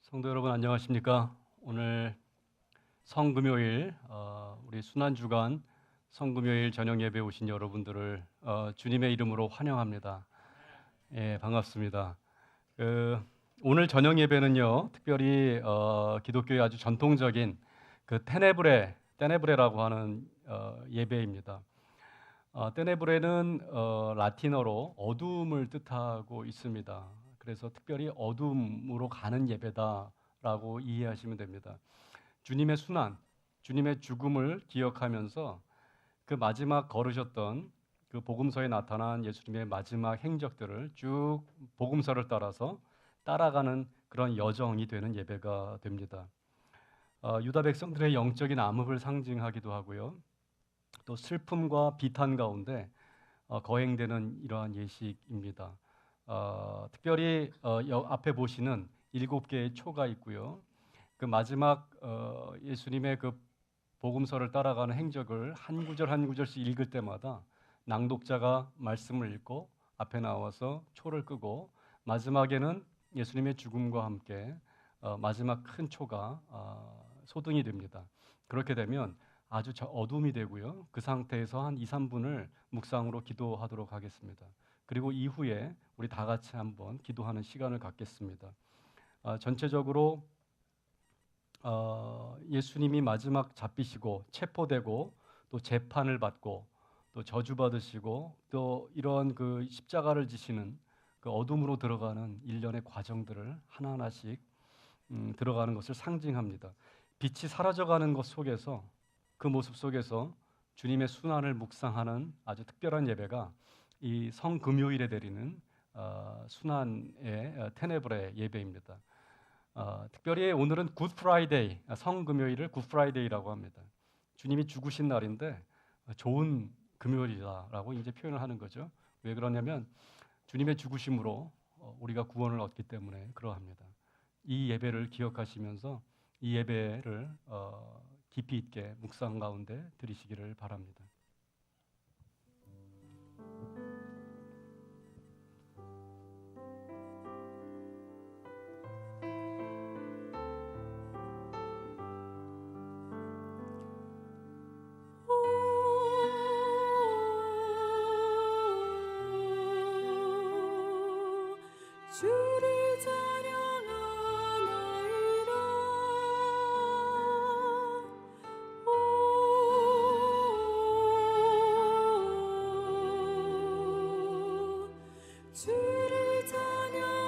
성도 여러분 안녕하십니까? 오늘 성금요일 우리 순환주간 성금요일 저녁 예배 오신 여러분들을 주님의 이름으로 환영합니다. 예, 반갑습니다. 오늘 저녁 예배는요, 특별히 기독교의 아주 전통적인 그 테네브레라고 하는 예배입니다. 테네브레는 라틴어로 어둠을 뜻하고 있습니다. 그래서 특별히 어둠으로 가는 예배다라고 이해하시면 됩니다. 주님의 순환, 주님의 죽음을 기억하면서 그 마지막 걸으셨던 그 복음서에 나타난 예수님의 마지막 행적들을 쭉 복음서를 따라서 따라가는 그런 여정이 되는 예배가 됩니다. 유다 백성들의 영적인 암흑을 상징하기도 하고요. 또 슬픔과 비탄 가운데 거행되는 이러한 예식입니다. 특별히 앞에 보시는 7개의 초가 있고요. 그 마지막 예수님의 그 복음서를 따라가는 행적을 한 구절 한 구절씩 읽을 때마다 낭독자가 말씀을 읽고 앞에 나와서 초를 끄고 마지막에는 예수님의 죽음과 함께 마지막 큰 초가 소등이 됩니다. 그렇게 되면 아주 어둠이 되고요. 그 상태에서 한 2, 3분을 묵상으로 기도하도록 하겠습니다. 그리고 이후에 우리 다 같이 한번 기도하는 시간을 갖겠습니다. 전체적으로 예수님이 마지막 잡히시고 체포되고 또 재판을 받고 또 저주받으시고 또 이런 그 십자가를 지시는 그 어둠으로 들어가는 일련의 과정들을 하나하나씩 들어가는 것을 상징합니다. 빛이 사라져가는 것 속에서 그 모습 속에서 주님의 순환을 묵상하는 아주 특별한 예배가 이 성금요일에 드리는 순환의 테네브레 예배입니다. 특별히 오늘은 굿 프라이데이, 성금요일을 굿 프라이데이라고 합니다. 주님이 죽으신 날인데 좋은 금요일이다라고 이제 표현을 하는 거죠. 왜 그러냐면 주님의 죽으심으로 우리가 구원을 얻기 때문에 그러합니다. 이 예배를 기억하시면서 이 예배를 깊이 있게 묵상 가운데 드리시기를 바랍니다. 주를 찬양하나이다. 주를 찬양하나이다.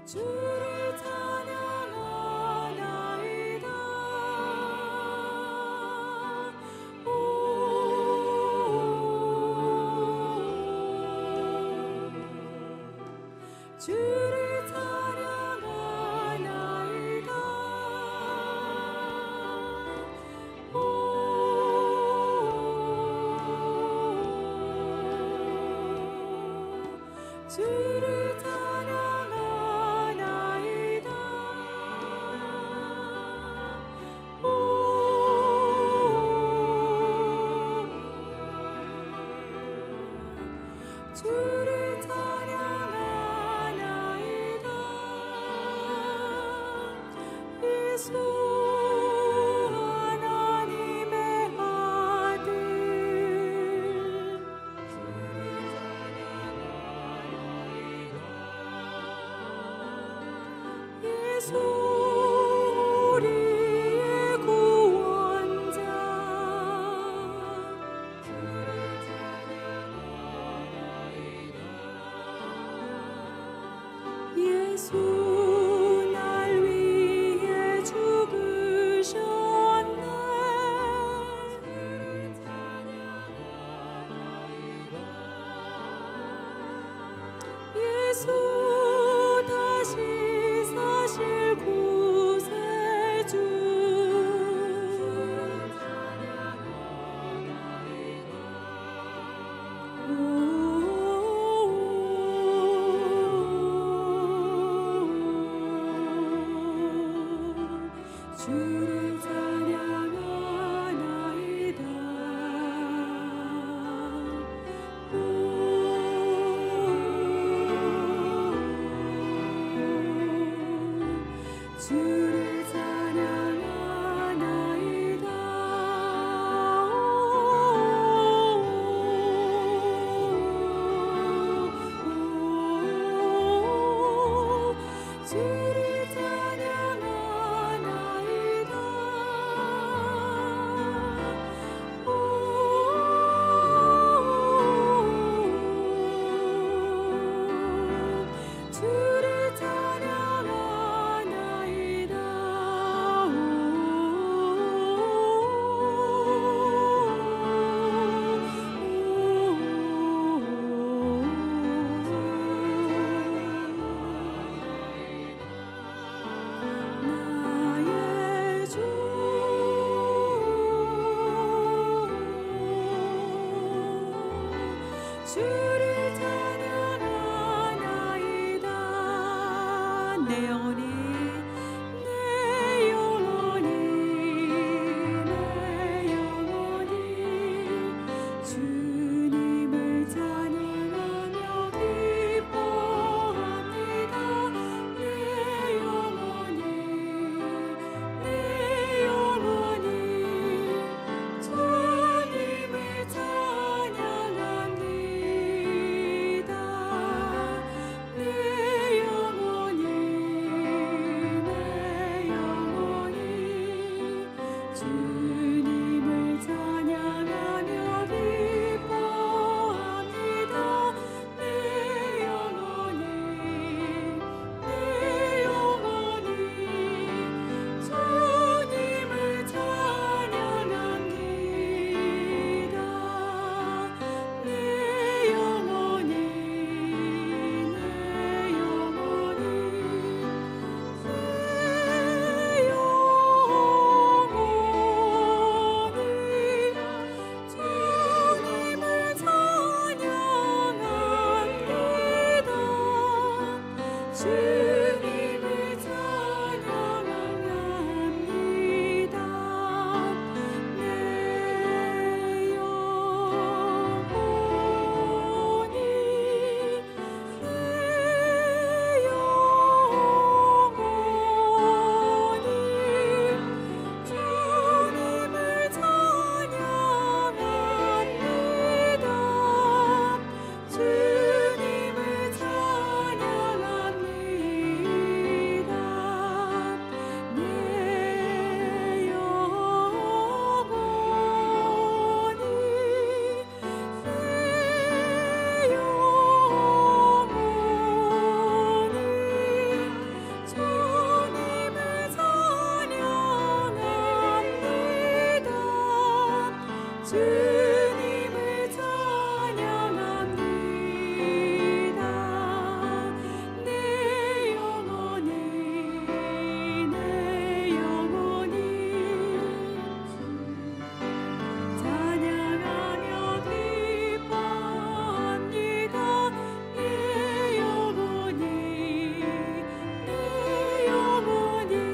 주를 찬양하나이다. 주를 찬양하나이다. 주를 찬양하나이다. 주를 찬양하나이다. 예수 하나님의 아들 예수 우리의 구원자 예수 날 위해 죽으셨네. 예수 다시 사실 구세주 주를 찬양하나이다. 주를 찬양하나이다. 주를 찬양하나이다. 주를 찬양하나이다. 나의 주 주를 찬양하나이다. 내 영혼이 내 영혼이 내 영혼이 주님을 찬양하며 기뻐합니다. 내 영혼이 내 영혼이 주님을 찬양합니다. 내 영혼이 내 영혼이 주님을 찬양하며 기뻐합니다. 내 영혼이 내 영혼이 주님을 찬양합니다. 내 영혼이 내 영혼이 주님을 찬양합니다. 주님을 찬양합니다. 내 영혼이 내 영혼이 주님을 찬양합니다. 주님을 찬양합니다. 내 영혼이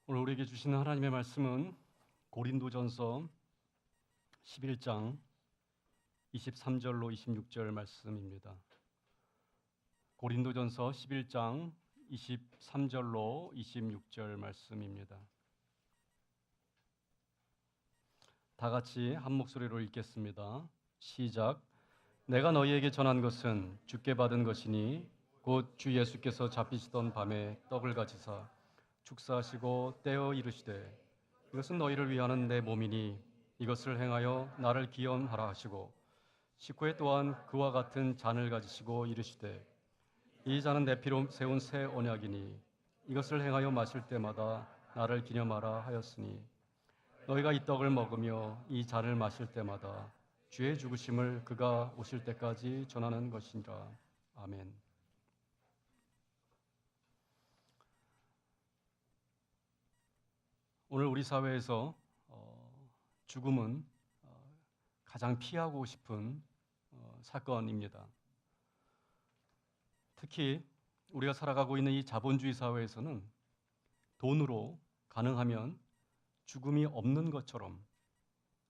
오늘 우리에게 주시는 하나님의 말씀은 고린도전서 11장 23절로 26절 말씀입니다. 고린도전서 11장 23절로 26절 말씀입니다. 다 같이 한 목소리로 읽겠습니다. 시작. 내가 너희에게 전한 것은 주께 받은 것이니 곧 주 예수께서 잡히시던 밤에 떡을 가지사 축사하시고 떼어 이르시되 이것은 너희를 위하는 내 몸이니 이것을 행하여 나를 기념하라 하시고 식후에 또한 그와 같은 잔을 가지시고 이르시되 이 잔은 내 피로 세운 새 언약이니 이것을 행하여 마실 때마다 나를 기념하라 하였으니 너희가 이 떡을 먹으며 이 잔을 마실 때마다 주의 죽으심을 그가 오실 때까지 전하는 것이니라. 아멘. 오늘 우리 사회에서 죽음은 가장 피하고 싶은 사건입니다. 특히 우리가 살아가고 있는 이 자본주의 사회에서는 돈으로 가능하면 죽음이 없는 것처럼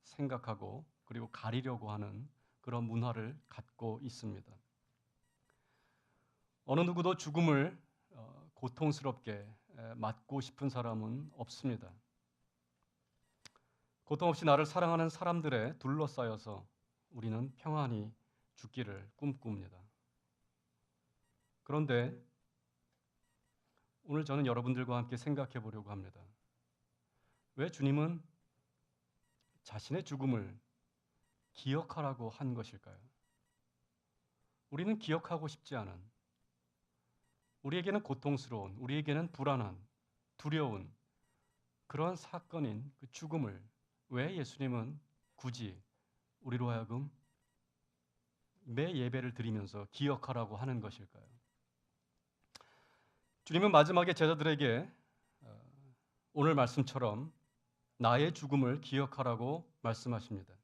생각하고 그리고 가리려고 하는 그런 문화를 갖고 있습니다. 어느 누구도 죽음을 고통스럽게 맞고 싶은 사람은 없습니다. 고통 없이 나를 사랑하는 사람들에 둘러싸여서 우리는 평안히 죽기를 꿈꿉니다. 그런데 오늘 저는 여러분들과 함께 생각해 보려고 합니다. 왜 주님은 자신의 죽음을 기억하라고 한 것일까요? 우리는 기억하고 싶지 않은, 우리에게는 고통스러운, 우리에게는 불안한, 두려운 그런 사건인 그 죽음을 왜 예수님은 굳이 우리로 하여금 매 예배를 드리면서 기억하라고 하는 것일까요? 주님은 마지막에 제자들에게 오늘 말씀처럼 나의 죽음을 기억하라고 말씀하십니다.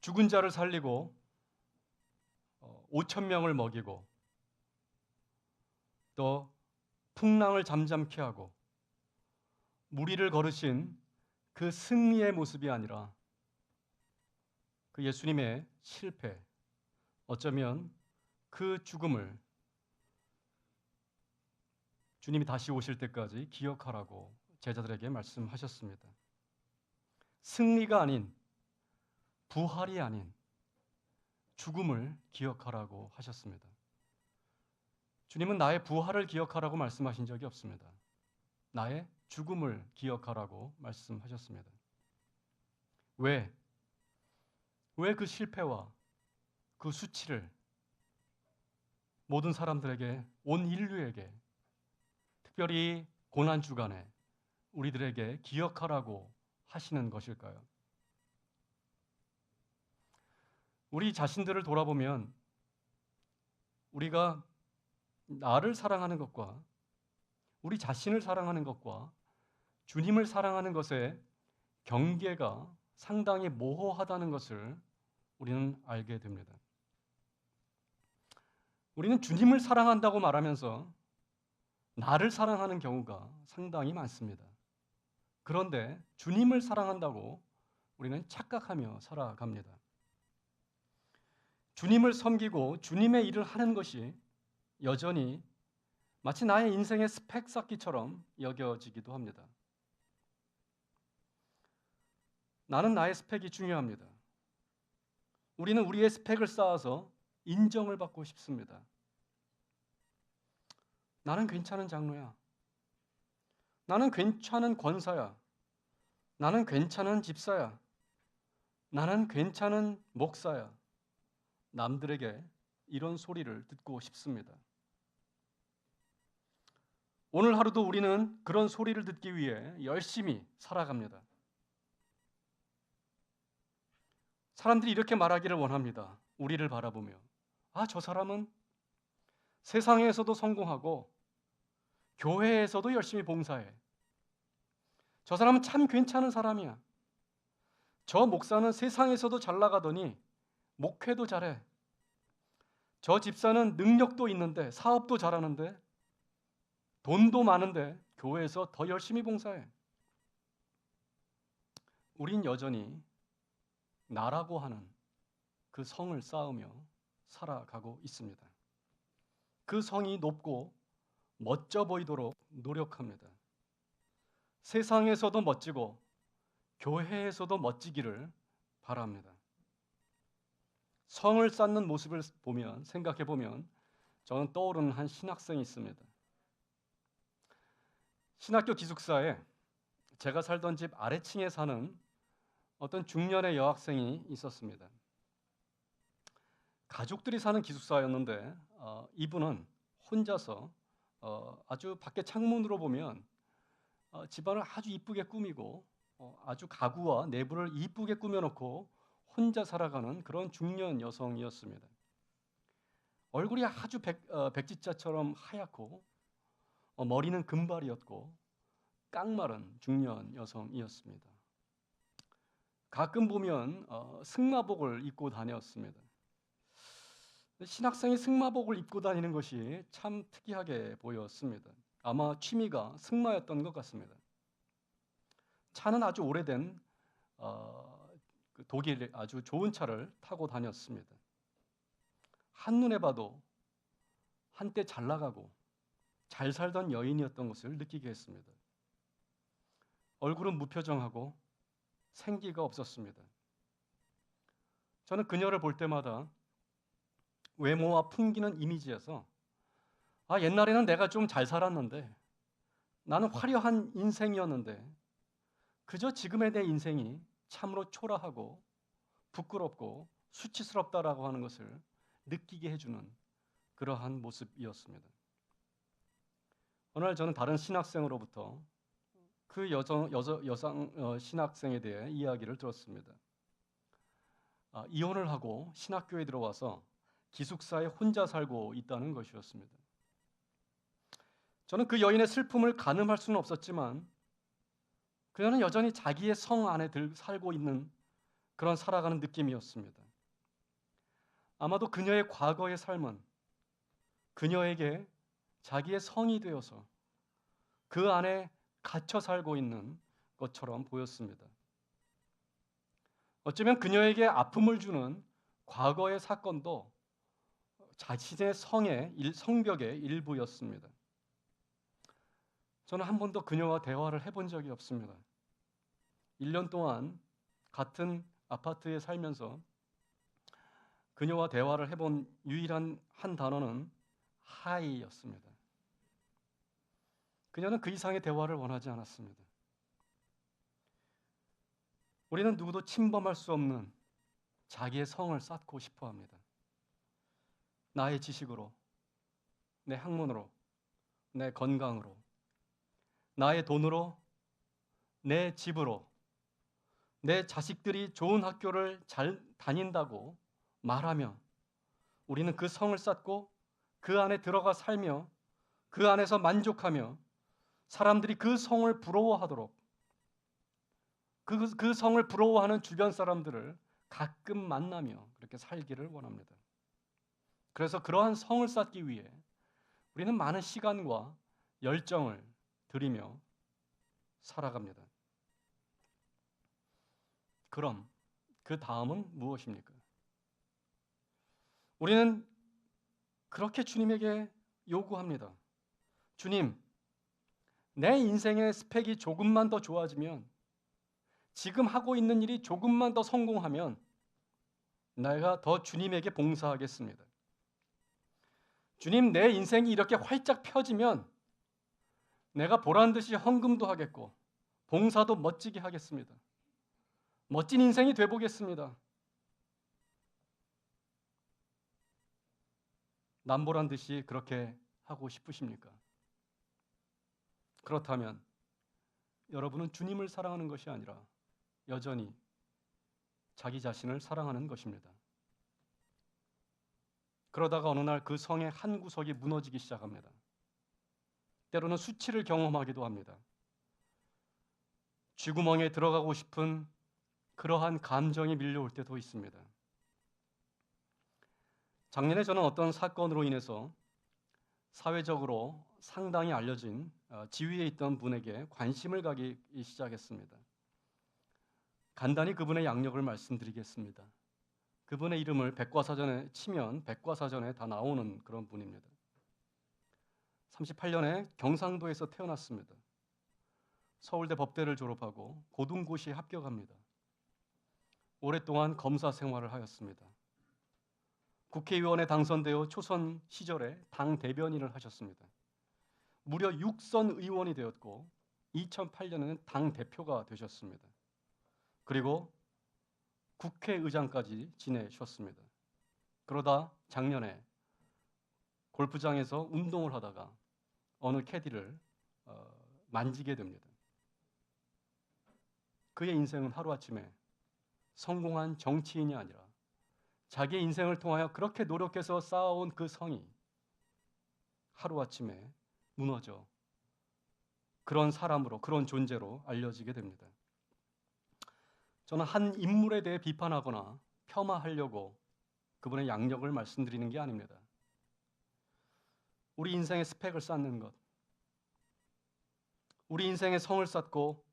죽은 자를 살리고 5천 명을 먹이고 또 풍랑을 잠잠케 하고 무리를 거르신 그 승리의 모습이 아니라 그 예수님의 실패, 어쩌면 그 죽음을 주님이 다시 오실 때까지 기억하라고 제자들에게 말씀하셨습니다. 승리가 아닌, 부활이 아닌 죽음을 기억하라고 하셨습니다. 주님은 나의 부활을 기억하라고 말씀하신 적이 없습니다. 나의 죽음을 기억하라고 말씀하셨습니다. 왜 그 실패와 그 수치를 모든 사람들에게, 온 인류에게, 특별히 고난 주간에 우리들에게 기억하라고 하시는 것일까요? 우리 자신들을 돌아보면 우리가 나를 사랑하는 것과 우리 자신을 사랑하는 것과 주님을 사랑하는 것의 경계가 상당히 모호하다는 것을 우리는 알게 됩니다. 우리는 주님을 사랑한다고 말하면서 나를 사랑하는 경우가 상당히 많습니다. 그런데 주님을 사랑한다고 우리는 착각하며 살아갑니다. 주님을 섬기고 주님의 일을 하는 것이 여전히 마치 나의 인생의 스펙 쌓기처럼 여겨지기도 합니다. 나는 나의 스펙이 중요합니다. 우리는 우리의 스펙을 쌓아서 인정을 받고 싶습니다. 나는 괜찮은 장로야. 나는 괜찮은 권사야. 나는 괜찮은 집사야. 나는 괜찮은 목사야. 남들에게 이런 소리를 듣고 싶습니다. 오늘 하루도 우리는 그런 소리를 듣기 위해 열심히 살아갑니다. 사람들이 이렇게 말하기를 원합니다. 우리를 바라보며. 저 사람은 세상에서도 성공하고 교회에서도 열심히 봉사해. 저 사람은 참 괜찮은 사람이야. 저 목사는 세상에서도 잘 나가더니 목회도 잘해. 저 집사는 능력도 있는데 사업도 잘하는데 돈도 많은데 교회에서 더 열심히 봉사해. 우린 여전히 나라고 하는 그 성을 쌓으며 살아가고 있습니다. 그 성이 높고 멋져 보이도록 노력합니다. 세상에서도 멋지고 교회에서도 멋지기를 바랍니다. 성을 쌓는 모습을 보면, 생각해 보면 저는 떠오르는 한 신학생이 있습니다. 신학교 기숙사에 제가 살던 집 아래층에 사는 어떤 중년의 여학생이 있었습니다. 가족들이 사는 기숙사였는데 이분은 혼자서 아주 밖에 창문으로 보면 집안을 아주 이쁘게 꾸미고 아주 가구와 내부를 이쁘게 꾸며놓고 혼자 살아가는 그런 중년 여성이었습니다. 얼굴이 아주 백지자처럼 하얗고 머리는 금발이었고 깡마른 중년 여성이었습니다. 가끔 보면 승마복을 입고 다녔습니다. 신학생이 승마복을 입고 다니는 것이 참 특이하게 보였습니다. 아마 취미가 승마였던 것 같습니다. 차는 아주 오래된 그 독일 아주 좋은 차를 타고 다녔습니다. 한눈에 봐도 한때 잘 나가고 잘 살던 여인이었던 것을 느끼게 했습니다. 얼굴은 무표정하고 생기가 없었습니다. 저는 그녀를 볼 때마다 외모와 풍기는 이미지에서 옛날에는 내가 좀 잘 살았는데 나는 화려한 인생이었는데 그저 지금의 내 인생이 참으로 초라하고 부끄럽고 수치스럽다라고 하는 것을 느끼게 해주는 그러한 모습이었습니다. 어느 날 저는 다른 신학생으로부터 그 여성 신학생에 대해 이야기를 들었습니다. 이혼을 하고 신학교에 들어와서 기숙사에 혼자 살고 있다는 것이었습니다. 저는 그 여인의 슬픔을 가늠할 수는 없었지만 그녀는 여전히 자기의 성 안에 살고 있는 그런 살아가는 느낌이었습니다. 아마도 그녀의 과거의 삶은 그녀에게 자기의 성이 되어서 그 안에 갇혀 살고 있는 것처럼 보였습니다. 어쩌면 그녀에게 아픔을 주는 과거의 사건도 자신의 성벽의 일부였습니다. 저는 한 번도 그녀와 대화를 해본 적이 없습니다. 1년 동안 같은 아파트에 살면서 그녀와 대화를 해본 유일한 한 단어는 하이였습니다. 그녀는 그 이상의 대화를 원하지 않았습니다. 우리는 누구도 침범할 수 없는 자기의 성을 쌓고 싶어 합니다. 나의 지식으로, 내 학문으로, 내 건강으로, 나의 돈으로, 내 집으로, 내 자식들이 좋은 학교를 잘 다닌다고 말하며 우리는 그 성을 쌓고 그 안에 들어가 살며 그 안에서 만족하며 사람들이 그 성을 부러워하도록 그 성을 부러워하는 주변 사람들을 가끔 만나며 그렇게 살기를 원합니다. 그래서 그러한 성을 쌓기 위해 우리는 많은 시간과 열정을 들이며 살아갑니다. 그럼 그 다음은 무엇입니까? 우리는 그렇게 주님에게 요구합니다. 주님, 내 인생의 스펙이 조금만 더 좋아지면, 지금 하고 있는 일이 조금만 더 성공하면 내가 더 주님에게 봉사하겠습니다. 주님, 내 인생이 이렇게 활짝 펴지면 내가 보란듯이 헌금도 하겠고 봉사도 멋지게 하겠습니다. 멋진 인생이 되보겠습니다. 남보란 듯이 그렇게 하고 싶으십니까? 그렇다면 여러분은 주님을 사랑하는 것이 아니라 여전히 자기 자신을 사랑하는 것입니다. 그러다가 어느 날 그 성의 한 구석이 무너지기 시작합니다. 때로는 수치를 경험하기도 합니다. 쥐구멍에 들어가고 싶은 그러한 감정이 밀려올 때도 있습니다. 작년에 저는 어떤 사건으로 인해서 사회적으로 상당히 알려진 지위에 있던 분에게 관심을 가기 시작했습니다. 간단히 그분의 양력을 말씀드리겠습니다. 그분의 이름을 백과사전에 치면 백과사전에 다 나오는 그런 분입니다. 38년에 경상도에서 태어났습니다. 서울대 법대를 졸업하고 고등고시에 합격합니다. 오랫동안 검사 생활을 하였습니다. 국회의원에 당선되어 초선 시절에 당 대변인을 하셨습니다. 무려 6선 의원이 되었고 2008년에는 당 대표가 되셨습니다. 그리고 국회의장까지 지내셨습니다. 그러다 작년에 골프장에서 운동을 하다가 어느 캐디를 만지게 됩니다. 그의 인생은 하루아침에 성공한 정치인이 아니라 자기의 인생을 통하여 그렇게 노력해서 쌓아온 그 성이 하루아침에 무너져 그런 사람으로, 그런 존재로 알려지게 됩니다. 저는 한 인물에 대해 비판하거나 폄하하려고 그분의 양력을 말씀드리는 게 아닙니다. 우리 인생의 스펙을 쌓는 것, 우리 인생의 성을 쌓고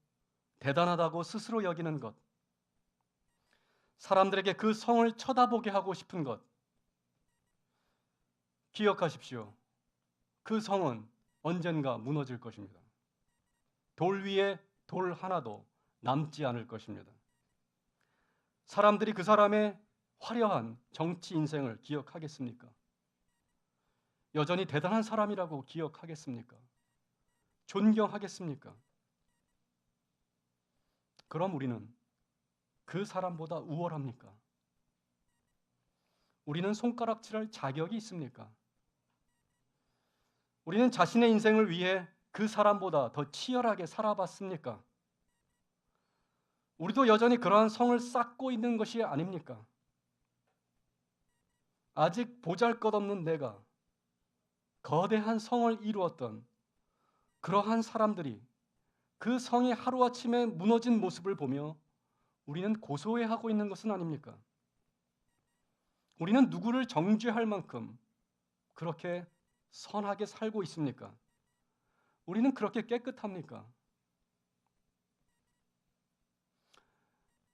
대단하다고 스스로 여기는 것, 사람들에게 그 성을 쳐다보게 하고 싶은 것, 기억하십시오. 그 성은 언젠가 무너질 것입니다. 돌 위에 돌 하나도 남지 않을 것입니다. 사람들이 그 사람의 화려한 정치 인생을 기억하겠습니까? 여전히 대단한 사람이라고 기억하겠습니까? 존경하겠습니까? 그럼 우리는 그 사람보다 우월합니까? 우리는 손가락질할 자격이 있습니까? 우리는 자신의 인생을 위해 그 사람보다 더 치열하게 살아봤습니까? 우리도 여전히 그러한 성을 쌓고 있는 것이 아닙니까? 아직 보잘것없는 내가 거대한 성을 이루었던 그러한 사람들이 그 성이 하루아침에 무너진 모습을 보며 우리는 고소해하고 있는 것은 아닙니까? 우리는 누구를 정죄할 만큼 그렇게 선하게 살고 있습니까? 우리는 그렇게 깨끗합니까?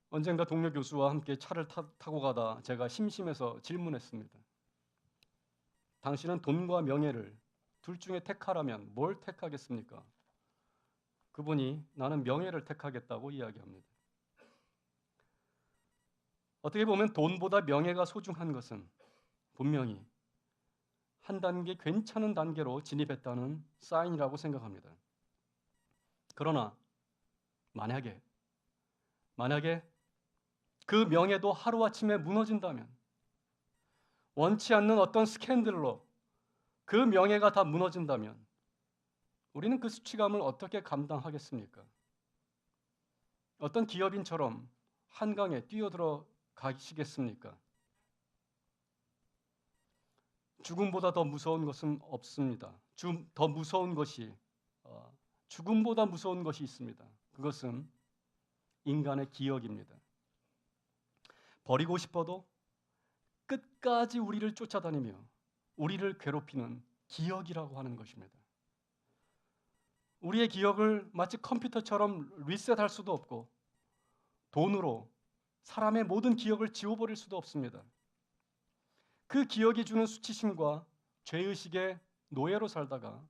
언젠가 동료 교수와 함께 차를 타고 가다 제가 심심해서 질문했습니다. 당신은 돈과 명예를 둘 중에 택하라면 뭘 택하겠습니까? 그분이 나는 명예를 택하겠다고 이야기합니다. 어떻게 보면 돈보다 명예가 소중한 것은 분명히 한 단계 괜찮은 단계로 진입했다는 사인이라고 생각합니다. 그러나 만약에 그 명예도 하루아침에 무너진다면, 원치 않는 어떤 스캔들로 그 명예가 다 무너진다면 우리는 그 수치감을 어떻게 감당하겠습니까? 어떤 기업인처럼 한강에 뛰어들어 가시겠습니까? 죽음보다 더 무서운 것은 없습니다. 더 무서운 것이 죽음보다 무서운 것이 있습니다. 그것은 인간의 기억입니다. 버리고 싶어도 끝까지 우리를 쫓아다니며 우리를 괴롭히는 기억이라고 하는 것입니다. 우리의 기억을 마치 컴퓨터처럼 리셋할 수도 없고 돈으로 사람의 모든 기억을 지워버릴 수도 없습니다. 그 기억이 주는 수치심과 죄의식의 노예로 살다가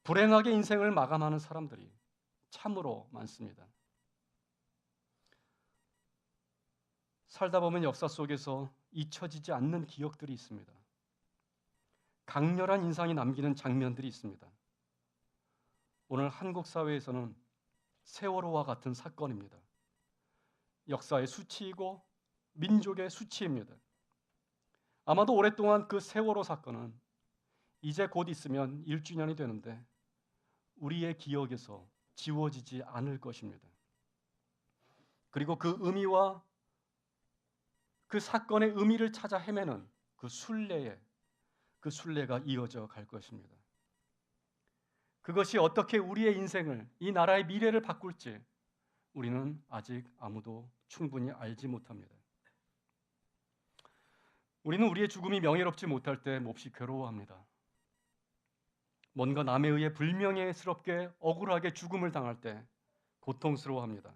불행하게 인생을 마감하는 사람들이 참으로 많습니다. 살다 보면 역사 속에서 잊혀지지 않는 기억들이 있습니다. 강렬한 인상이 남기는 장면들이 있습니다. 오늘 한국 사회에서는 세월호와 같은 사건입니다. 역사의 수치이고 민족의 수치입니다. 아마도 오랫동안 그 세월호 사건은 이제 곧 있으면 1주년이 되는데 우리의 기억에서 지워지지 않을 것입니다. 그리고 그 의미와 그 사건의 의미를 찾아 헤매는 그 순례가 이어져 갈 것입니다. 그것이 어떻게 우리의 인생을, 이 나라의 미래를 바꿀지 우리는 아직 아무도 충분히 알지 못합니다. 우리는 우리의 죽음이 명예롭지 못할 때 몹시 괴로워합니다. 뭔가 남에 의해 불명예스럽게 억울하게 죽음을 당할 때 고통스러워합니다.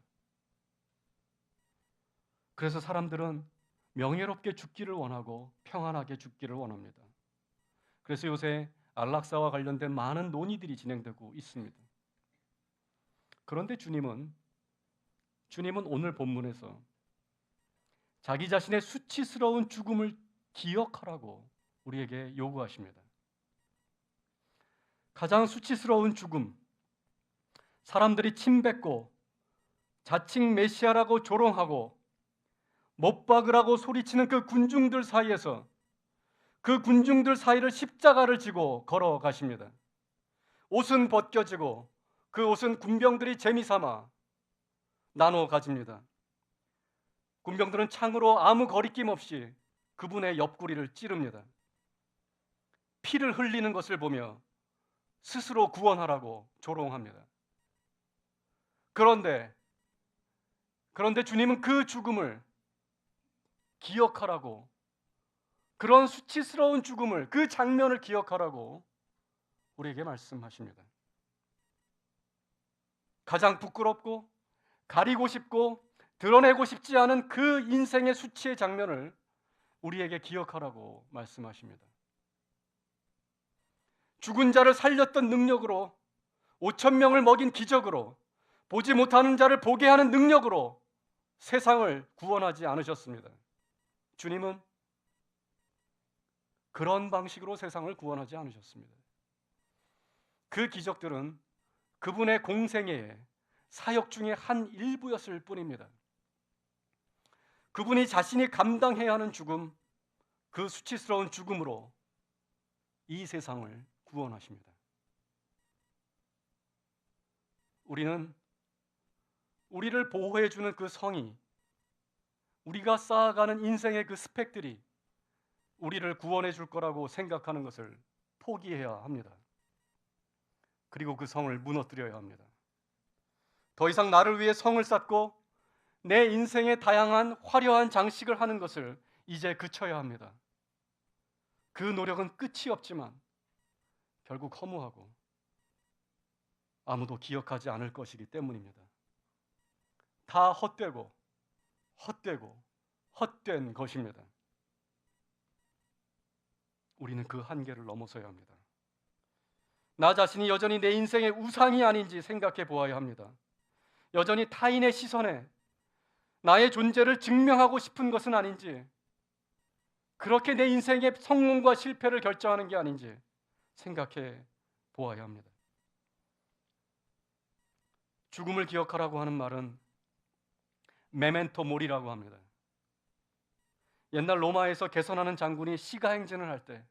그래서 사람들은 명예롭게 죽기를 원하고 평안하게 죽기를 원합니다. 그래서 요새 안락사와 관련된 많은 논의들이 진행되고 있습니다. 그런데 주님은 오늘 본문에서 자기 자신의 수치스러운 죽음을 기억하라고 우리에게 요구하십니다. 가장 수치스러운 죽음, 사람들이 침뱉고 자칭 메시아라고 조롱하고 못 박으라고 소리치는 그 군중들 사이에서 그 군중들 사이를 십자가를 지고 걸어가십니다. 옷은 벗겨지고 그 옷은 군병들이 재미삼아 나눠 가집니다. 군병들은 창으로 아무 거리낌 없이 그분의 옆구리를 찌릅니다. 피를 흘리는 것을 보며 스스로 구원하라고 조롱합니다. 그런데 주님은 그 죽음을 기억하라고, 그런 수치스러운 죽음을, 그 장면을 기억하라고 우리에게 말씀하십니다. 가장 부끄럽고 가리고 싶고 드러내고 싶지 않은 그 인생의 수치의 장면을 우리에게 기억하라고 말씀하십니다. 죽은 자를 살렸던 능력으로, 5천 명을 먹인 기적으로, 보지 못하는 자를 보게 하는 능력으로 세상을 구원하지 않으셨습니다. 주님은 그런 방식으로 세상을 구원하지 않으셨습니다. 그 기적들은 그분의 공생애의 사역 중에 한 일부였을 뿐입니다. 그분이 자신이 감당해야 하는 죽음, 그 수치스러운 죽음으로 이 세상을 구원하십니다. 우리는 우리를 보호해주는 그 성이, 우리가 쌓아가는 인생의 그 스펙들이 우리를 구원해 줄 거라고 생각하는 것을 포기해야 합니다. 그리고 그 성을 무너뜨려야 합니다. 더 이상 나를 위해 성을 쌓고 내 인생의 다양한 화려한 장식을 하는 것을 이제 그쳐야 합니다. 그 노력은 끝이 없지만 결국 허무하고 아무도 기억하지 않을 것이기 때문입니다. 다 헛되고 헛된 것입니다. 우리는 그 한계를 넘어서야 합니다. 나 자신이 여전히 내 인생의 우상이 아닌지 생각해 보아야 합니다. 여전히 타인의 시선에 나의 존재를 증명하고 싶은 것은 아닌지, 그렇게 내 인생의 성공과 실패를 결정하는 게 아닌지 생각해 보아야 합니다. 죽음을 기억하라고 하는 말은 메멘토 모리라고 합니다. 옛날 로마에서 개선하는 장군이 시가행진을 할 때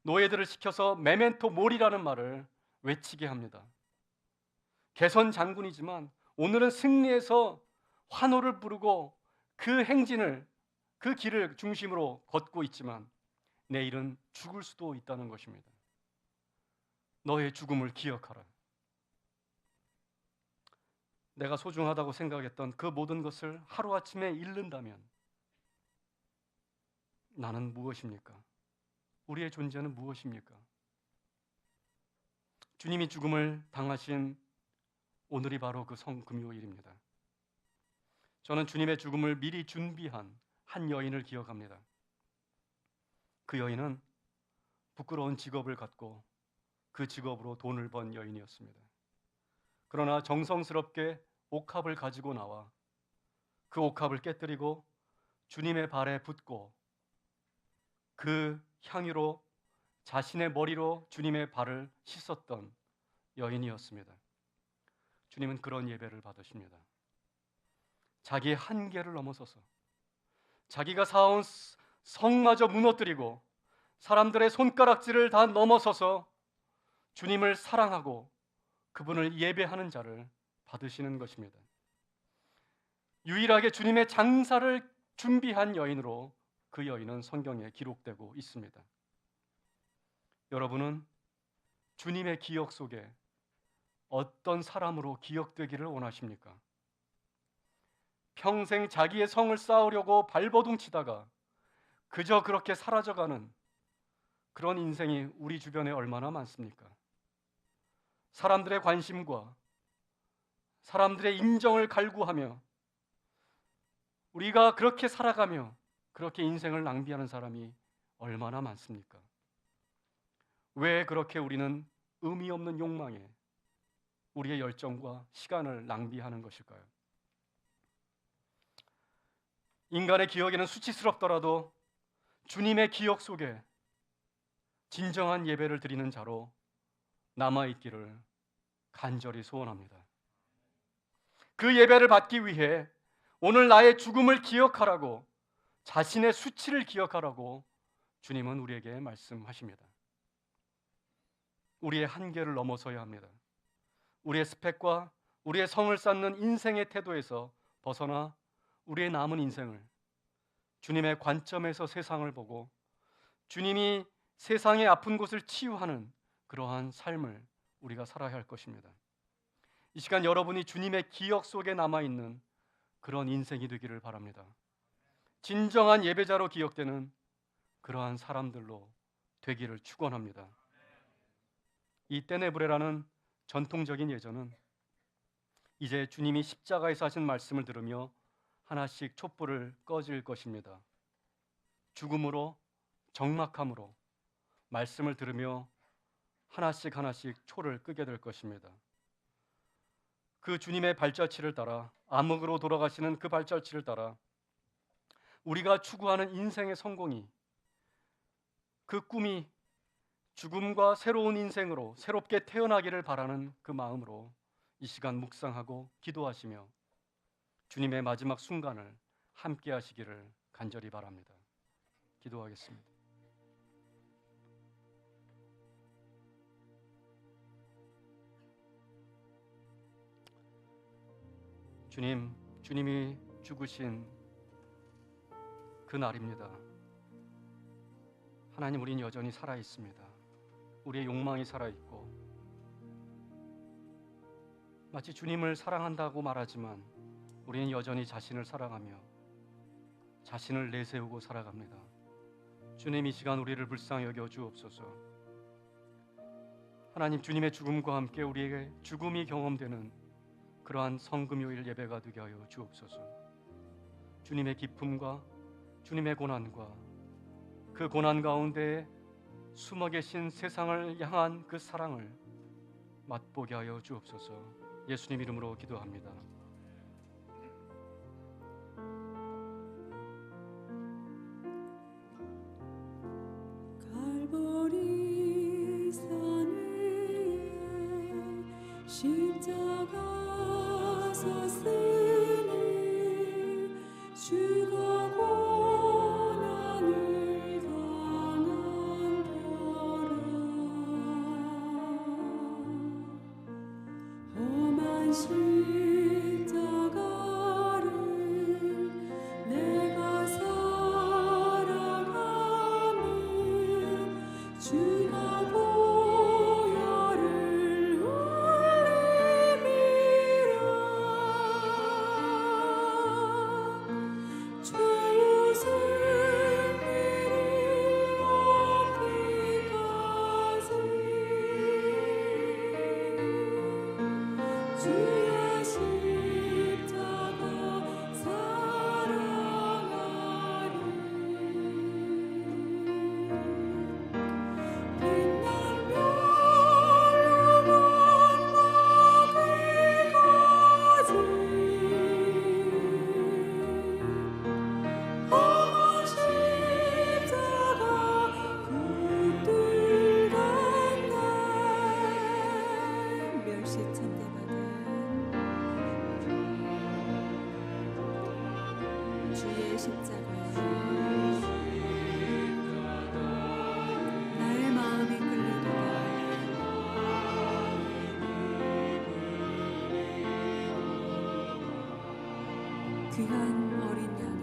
노예들을 시켜서 메멘토 모리라는 말을 외치게 합니다. 개선 장군이지만 오늘은 승리해서 환호를 부르고 그 행진을, 그 길을 중심으로 걷고 있지만 내일은 죽을 수도 있다는 것입니다. 너의 죽음을 기억하라. 내가 소중하다고 생각했던 그 모든 것을 하루아침에 잃는다면 나는 무엇입니까? 우리의 존재는 무엇입니까? 주님이 죽음을 당하신 오늘이 바로 그 성금요일입니다. 저는 주님의 죽음을 미리 준비한 한 여인을 기억합니다. 그 여인은 부끄러운 직업을 갖고 그 직업으로 돈을 번 여인이었습니다. 그러나 정성스럽게 옥합을 가지고 나와 그 옥합을 깨뜨리고 주님의 발에 붓고 그 향유로 자신의 머리로 주님의 발을 씻었던 여인이었습니다. 주님은 그런 예배를 받으십니다. 자기의 한계를 넘어서서 자기가 쌓아온 성마저 무너뜨리고 사람들의 손가락질을 다 넘어서서 주님을 사랑하고 그분을 예배하는 자를 받으시는 것입니다. 유일하게 주님의 장사를 준비한 여인으로 그 여인은 성경에 기록되고 있습니다. 여러분은 주님의 기억 속에 어떤 사람으로 기억되기를 원하십니까? 평생 자기의 성을 쌓으려고 발버둥 치다가 그저 그렇게 사라져가는 그런 인생이 우리 주변에 얼마나 많습니까? 사람들의 관심과 사람들의 인정을 갈구하며 우리가 그렇게 살아가며 그렇게 인생을 낭비하는 사람이 얼마나 많습니까? 왜 그렇게 우리는 의미 없는 욕망에 우리의 열정과 시간을 낭비하는 것일까요? 인간의 기억에는 수치스럽더라도 주님의 기억 속에 진정한 예배를 드리는 자로 남아있기를 간절히 소원합니다. 그 예배를 받기 위해 오늘 나의 죽음을 기억하라고, 자신의 수치를 기억하라고 주님은 우리에게 말씀하십니다. 우리의 한계를 넘어서야 합니다. 우리의 스펙과 우리의 성을 쌓는 인생의 태도에서 벗어나 우리의 남은 인생을 주님의 관점에서 세상을 보고 주님이 세상의 아픈 곳을 치유하는 그러한 삶을 우리가 살아야 할 것입니다. 이 시간 여러분이 주님의 기억 속에 남아있는 그런 인생이 되기를 바랍니다. 진정한 예배자로 기억되는 그러한 사람들로 되기를 축원합니다. 이 떼네브레라는 전통적인 예전은 이제 주님이 십자가에서 하신 말씀을 들으며 하나씩 촛불을 꺼질 것입니다. 죽음으로, 적막함으로 말씀을 들으며 하나씩 초를 끄게 될 것입니다. 그 주님의 발자취를 따라, 암흑으로 돌아가시는 그 발자취를 따라 우리가 추구하는 인생의 성공이, 그 꿈이 죽음과 새로운 인생으로 새롭게 태어나기를 바라는 그 마음으로 이 시간 묵상하고 기도하시며 주님의 마지막 순간을 함께 하시기를 간절히 바랍니다. 기도하겠습니다. 주님이 죽으신 그 날입니다. 하나님, 우린 여전히 살아 있습니다. 우리의 욕망이 살아 있고 마치 주님을 사랑한다고 말하지만 우리는 여전히 자신을 사랑하며 자신을 내세우고 살아갑니다. 주님, 이 시간 우리를 불쌍히 여겨 주옵소서. 하나님, 주님의 죽음과 함께 우리에게 죽음이 경험되는 그러한 성금요일 예배가 되게 하여 주옵소서. 주님의 기쁨과 주님의 고난과 그 고난 가운데 숨어 계신 세상을 향한 그 사랑을 맛보게 하여 주옵소서. 예수님 이름으로 기도합니다. 갈보리 산 위에 십자가 섰으니 주가 고난을 당한 터라. 험한 십자가를 내가 살아가면 주가 보혈을 흘림이라. 죄의 승리를 얻기까지 주의 십자가 사랑하리. 빛난 별로 만나기까지 험한 십자가 붙들간 날 멸시 천대받은 주의 십자가에 나의 마음이 끌리도다. 귀한 어린 양이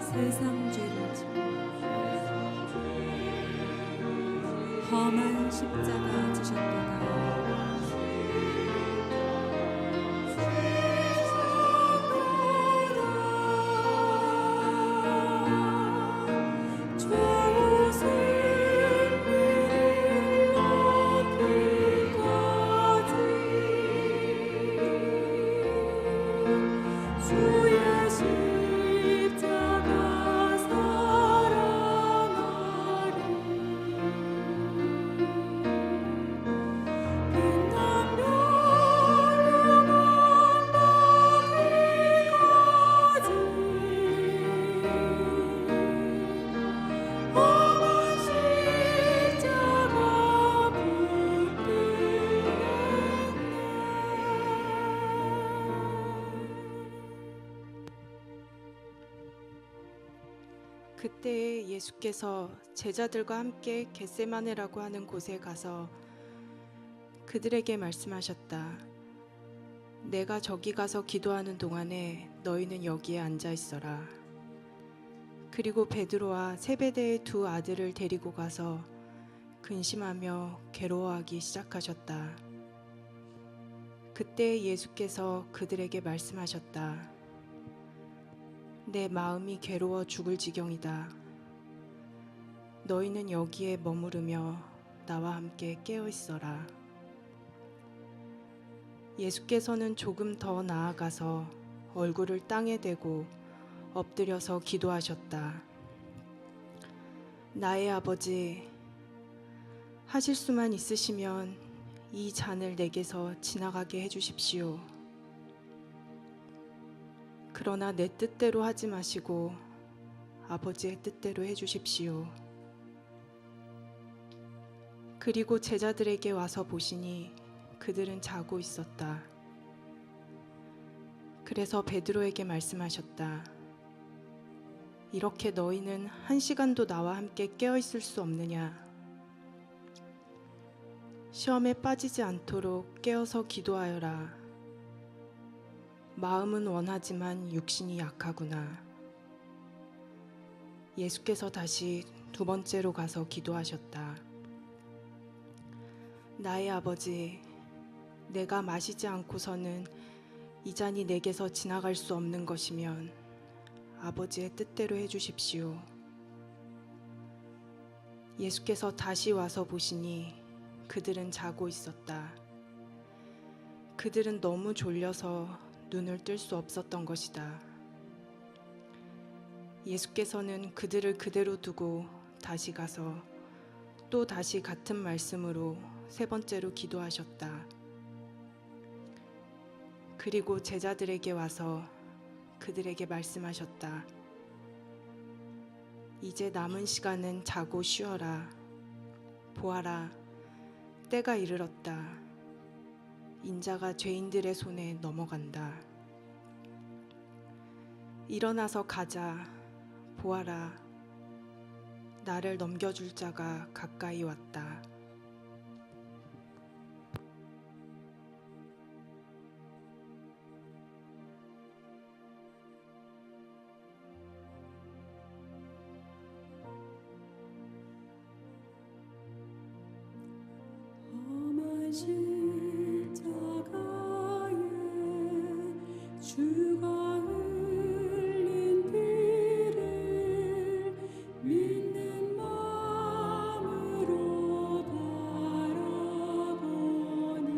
세상 죄를 지고 험한 십자가 지셨도다. 지셨도다. 그때에 예수께서 제자들과 함께 겟세마네라고 하는 곳에 가서 그들에게 말씀하셨다. 내가 저기 가서 기도하는 동안에 너희는 여기에 앉아 있어라. 그리고 베드로와 세베대의 두 아들을 데리고 가서 근심하며 괴로워하기 시작하셨다. 그때 예수께서 그들에게 말씀하셨다. 내 마음이 괴로워 죽을 지경이다. 너희는 여기에 머무르며 나와 함께 깨어 있어라. 예수께서는 조금 더 나아가서 얼굴을 땅에 대고 엎드려서 기도하셨다. 나의 아버지, 하실 수만 있으시면 이 잔을 내게서 지나가게 해주십시오. 그러나 내 뜻대로 하지 마시고 아버지의 뜻대로 해주십시오. 그리고 제자들에게 와서 보시니 그들은 자고 있었다. 그래서 베드로에게 말씀하셨다. 이렇게 너희는 1시간도 나와 함께 깨어 있을 수 없느냐? 시험에 빠지지 않도록 깨어서 기도하여라. 마음은 원하지만 육신이 약하구나. 예수께서 다시 두 번째로 가서 기도하셨다. 나의 아버지, 내가 마시지 않고서는 이 잔이 내게서 지나갈 수 없는 것이면 아버지의 뜻대로 해주십시오. 예수께서 다시 와서 보시니 그들은 자고 있었다. 그들은 너무 졸려서 눈을 뜰 수 없었던 것이다. 예수께서는 그들을 그대로 두고 다시 가서 또 다시 같은 말씀으로 세 번째로 기도하셨다. 그리고 제자들에게 와서 그들에게 말씀하셨다. 이제 남은 시간은 자고 쉬어라. 보아라, 때가 이르렀다. 인자가 죄인들의 손에 넘어간다. 일어나서 가자. 보아라, 나를 넘겨줄 자가 가까이 왔다. 험한 십자가에 주가 흘린 피를 믿는 마음으로 바라보니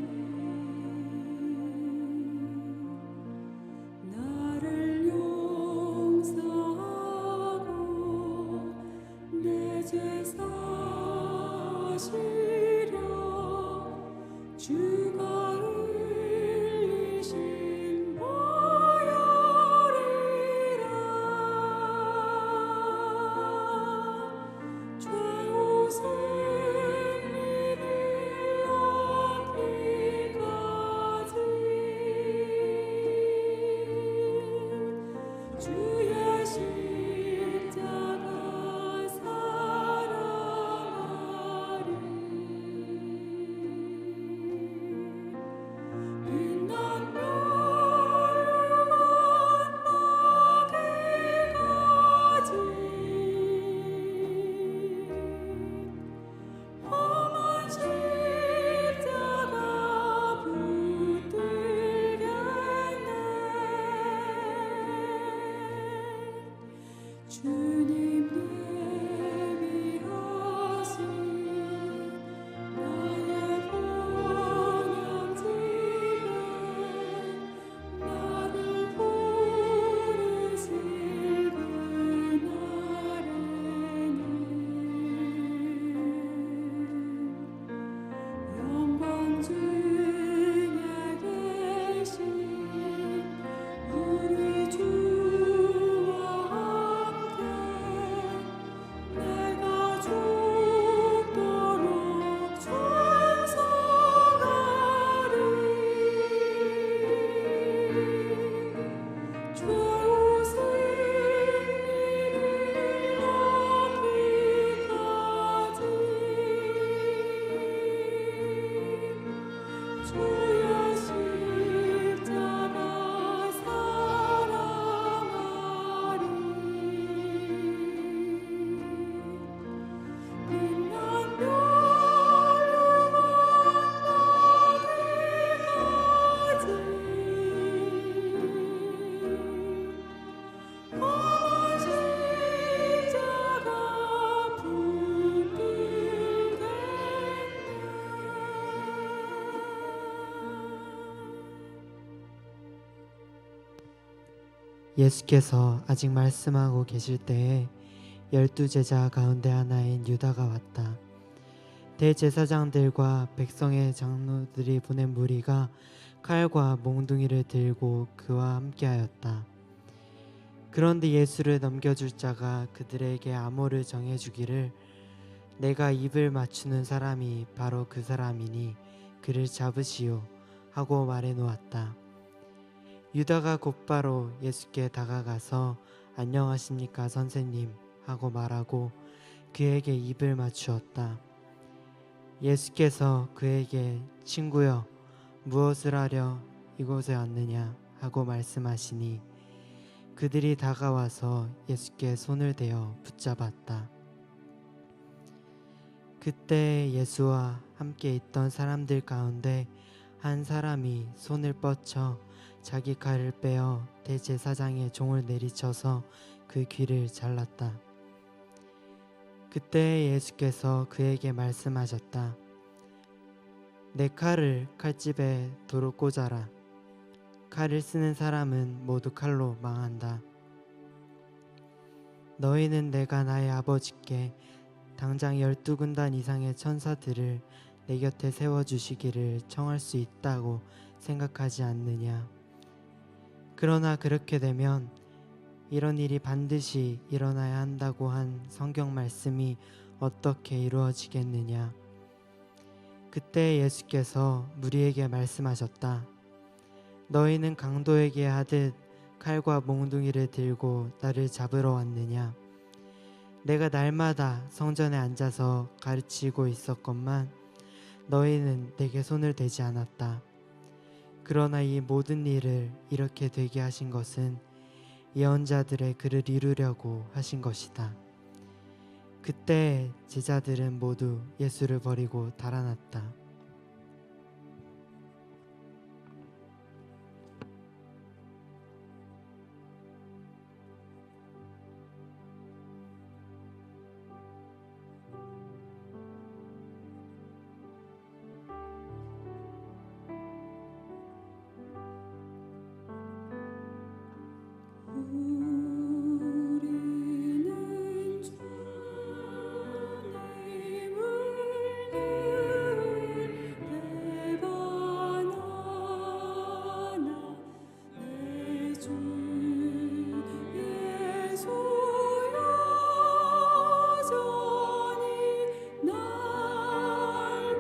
나를 용서하고 내 죄 사시려 주가 흘리신 보혈이라 죄 승리를 얻기까지 주의 십자가 사랑하리. 빛난 멸망 나기까지 험한 십자가 붙들겠네. 주님 예비하신 나의 본향집에 나를 부르실 그날에는 영광 중에 계신 우리 주와 함께 예수께서 아직 말씀하고 계실 때에 12제자 가운데 하나인 유다가 왔다. 대제사장들과 백성의 장로들이 보낸 무리가 칼과 몽둥이를 들고 그와 함께하였다. 그런데 예수를 넘겨줄 자가 그들에게 암호를 정해주기를 내가 입을 맞추는 사람이 바로 그 사람이니 그를 잡으시오 하고 말해 놓았다. 유다가 곧바로 예수께 다가가서 안녕하십니까 선생님 하고 말하고 그에게 입을 맞추었다. 예수께서 그에게 친구여 무엇을 하려 이곳에 왔느냐 하고 말씀하시니 그들이 다가와서 예수께 손을 대어 붙잡았다. 그때 예수와 함께 있던 사람들 가운데 한 사람이 손을 뻗쳐 자기 칼을 빼어 대제사장의 종을 내리쳐서 그 귀를 잘랐다. 그때 예수께서 그에게 말씀하셨다. 내 칼을 칼집에 도로 꽂아라. 칼을 쓰는 사람은 모두 칼로 망한다. 너희는 내가 나의 아버지께 당장 12군단 이상의 천사들을 내 곁에 세워주시기를 청할 수 있다고 생각하지 않느냐. 그러나 그렇게 되면 이런 일이 반드시 일어나야 한다고 한 성경 말씀이 어떻게 이루어지겠느냐. 그때 예수께서 무리에게 말씀하셨다. 너희는 강도에게 하듯 칼과 몽둥이를 들고 나를 잡으러 왔느냐. 내가 날마다 성전에 앉아서 가르치고 있었건만 너희는 내게 손을 대지 않았다. 그러나 이 모든 일을 이렇게 되게 하신 것은 예언자들의 글을 이루려고 하신 것이다. 그때 제자들은 모두 예수를 버리고 달아났다. 우리는 주님을 늘 배반하나 내 주 예수 여전히 날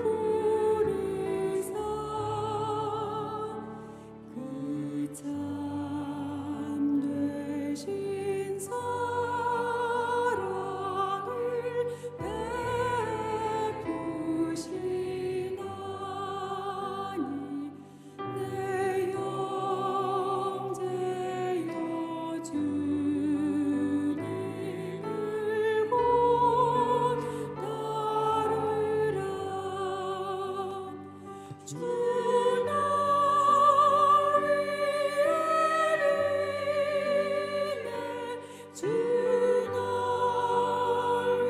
부르사 그 참되신 사랑을 베푸시나니 내 형제여 주님을 곧 따르라. 주 날 위해 비네 주 날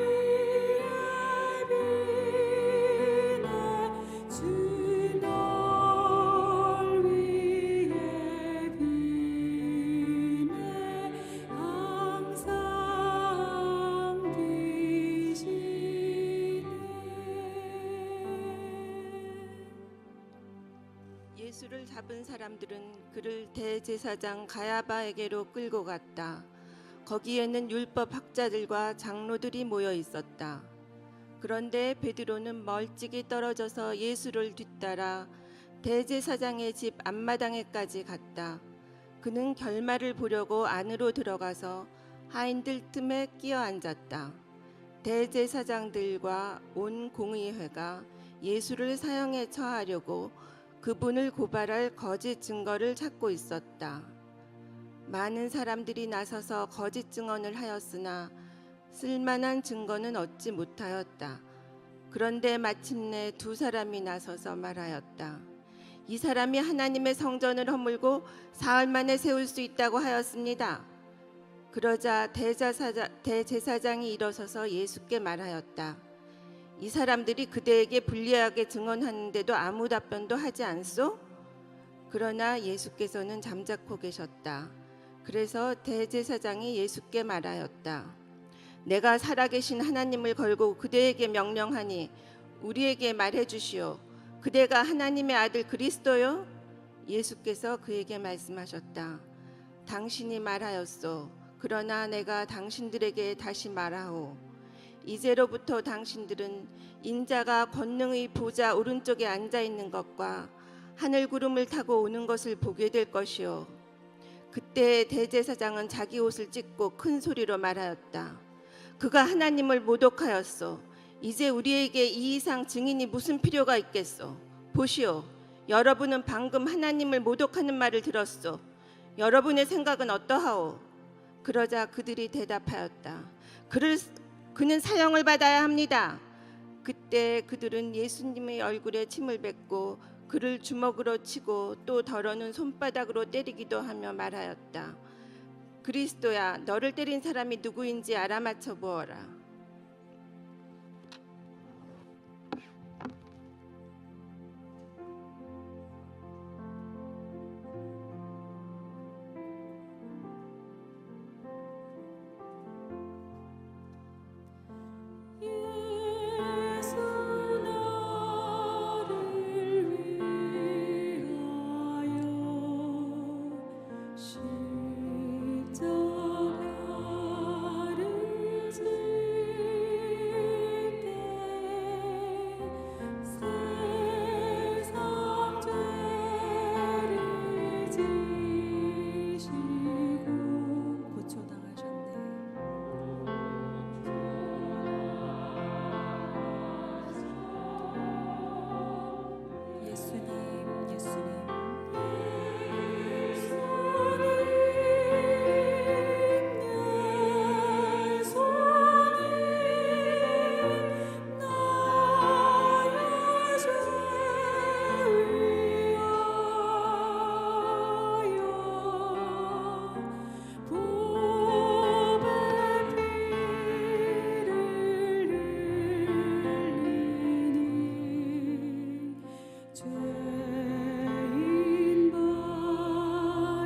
위해 비네 주 날 위해 비네 항상 계시네. 예수를 잡은 사람들은 그를 대제사장 가야바에게로 끌고 갔다. 거기에는 율법 학자들과 장로들이 모여 있었다. 그런데 베드로는 멀찍이 떨어져서 예수를 뒤따라 대제사장의 집 앞마당에까지 갔다. 그는 결말을 보려고 안으로 들어가서 하인들 틈에 끼어 앉았다. 대제사장들과 온 공의회가 예수를 사형에 처하려고 그분을 고발할 거짓 증거를 찾고 있었다. 많은 사람들이 나서서 거짓 증언을 하였으나 쓸만한 증거는 얻지 못하였다. 그런데 마침내 두 사람이 나서서 말하였다. 이 사람이 하나님의 성전을 허물고 사흘 만에 세울 수 있다고 하였습니다. 그러자 대제사장이 일어서서 예수께 말하였다. 이 사람들이 그대에게 불리하게 증언하는데도 아무 답변도 하지 않소? 그러나 예수께서는 잠자코 계셨다. 그래서 대제사장이 예수께 말하였다. 내가 살아계신 하나님을 걸고 그대에게 명령하니 우리에게 말해 주시오. 그대가 하나님의 아들 그리스도요? 예수께서 그에게 말씀하셨다. 당신이 말하였소. 그러나 내가 당신들에게 다시 말하오. 이제로부터 당신들은 인자가 권능의 보좌 오른쪽에 앉아 있는 것과 하늘 구름을 타고 오는 것을 보게 될 것이요. 그때 대제사장은 자기 옷을 찢고 큰 소리로 말하였다. 그가 하나님을 모독하였소. 이제 우리에게 이 이상 증인이 무슨 필요가 있겠소. 보시오. 여러분은 방금 하나님을 모독하는 말을 들었소. 여러분의 생각은 어떠하오? 그러자 그들이 대답하였다. 그는 사형을 받아야 합니다. 그때 그들은 예수님의 얼굴에 침을 뱉고 그를 주먹으로 치고 또 더러는 손바닥으로 때리기도 하며 말하였다. 그리스도야, 너를 때린 사람이 누구인지 알아맞혀 보어라. 예수 나를 위하여 십자가를 질 때 세상 죄를 지시고 고초당하셨네. 예수님, 예수님, 죄인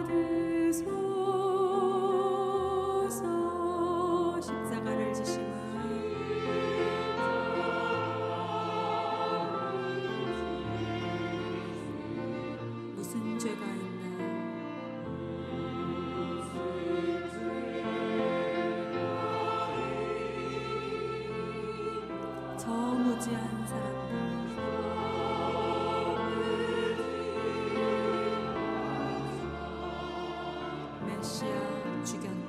받으소서. 십자가를 지시는 무슨 죄가 있나? 저 무지한 사람들 메시아 죽였네.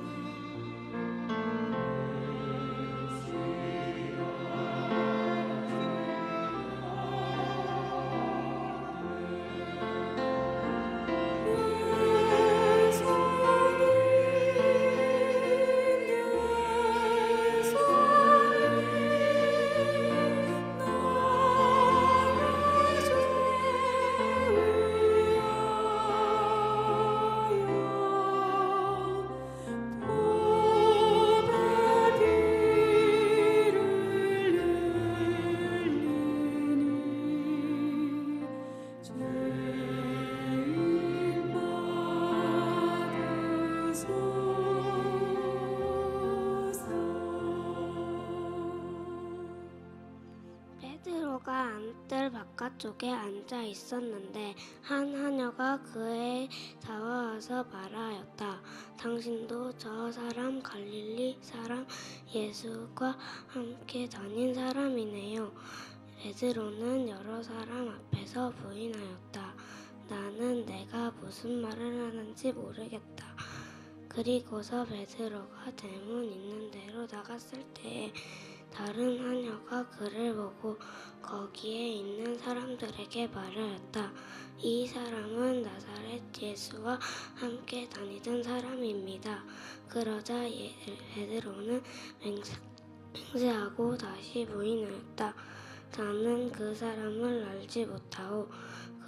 베드로가 안뜰 바깥쪽에 앉아 있었는데 한 하녀가 그에 다가와서 말하였다. 당신도 저 사람 갈릴리 사람 예수와 함께 다닌 사람이네요. 베드로는 여러 사람 앞에서 부인하였다. 나는 내가 무슨 말을 하는지 모르겠다. 그리고서 베드로가 대문 있는 데로 나갔을 때에 다른 하녀가 그를 보고 거기에 있는 사람들에게 말하였다. 이 사람은 나사렛 예수와 함께 다니던 사람입니다. 그러자 베드로는 맹세하고 다시 부인하였다. 나는 그 사람을 알지 못하오.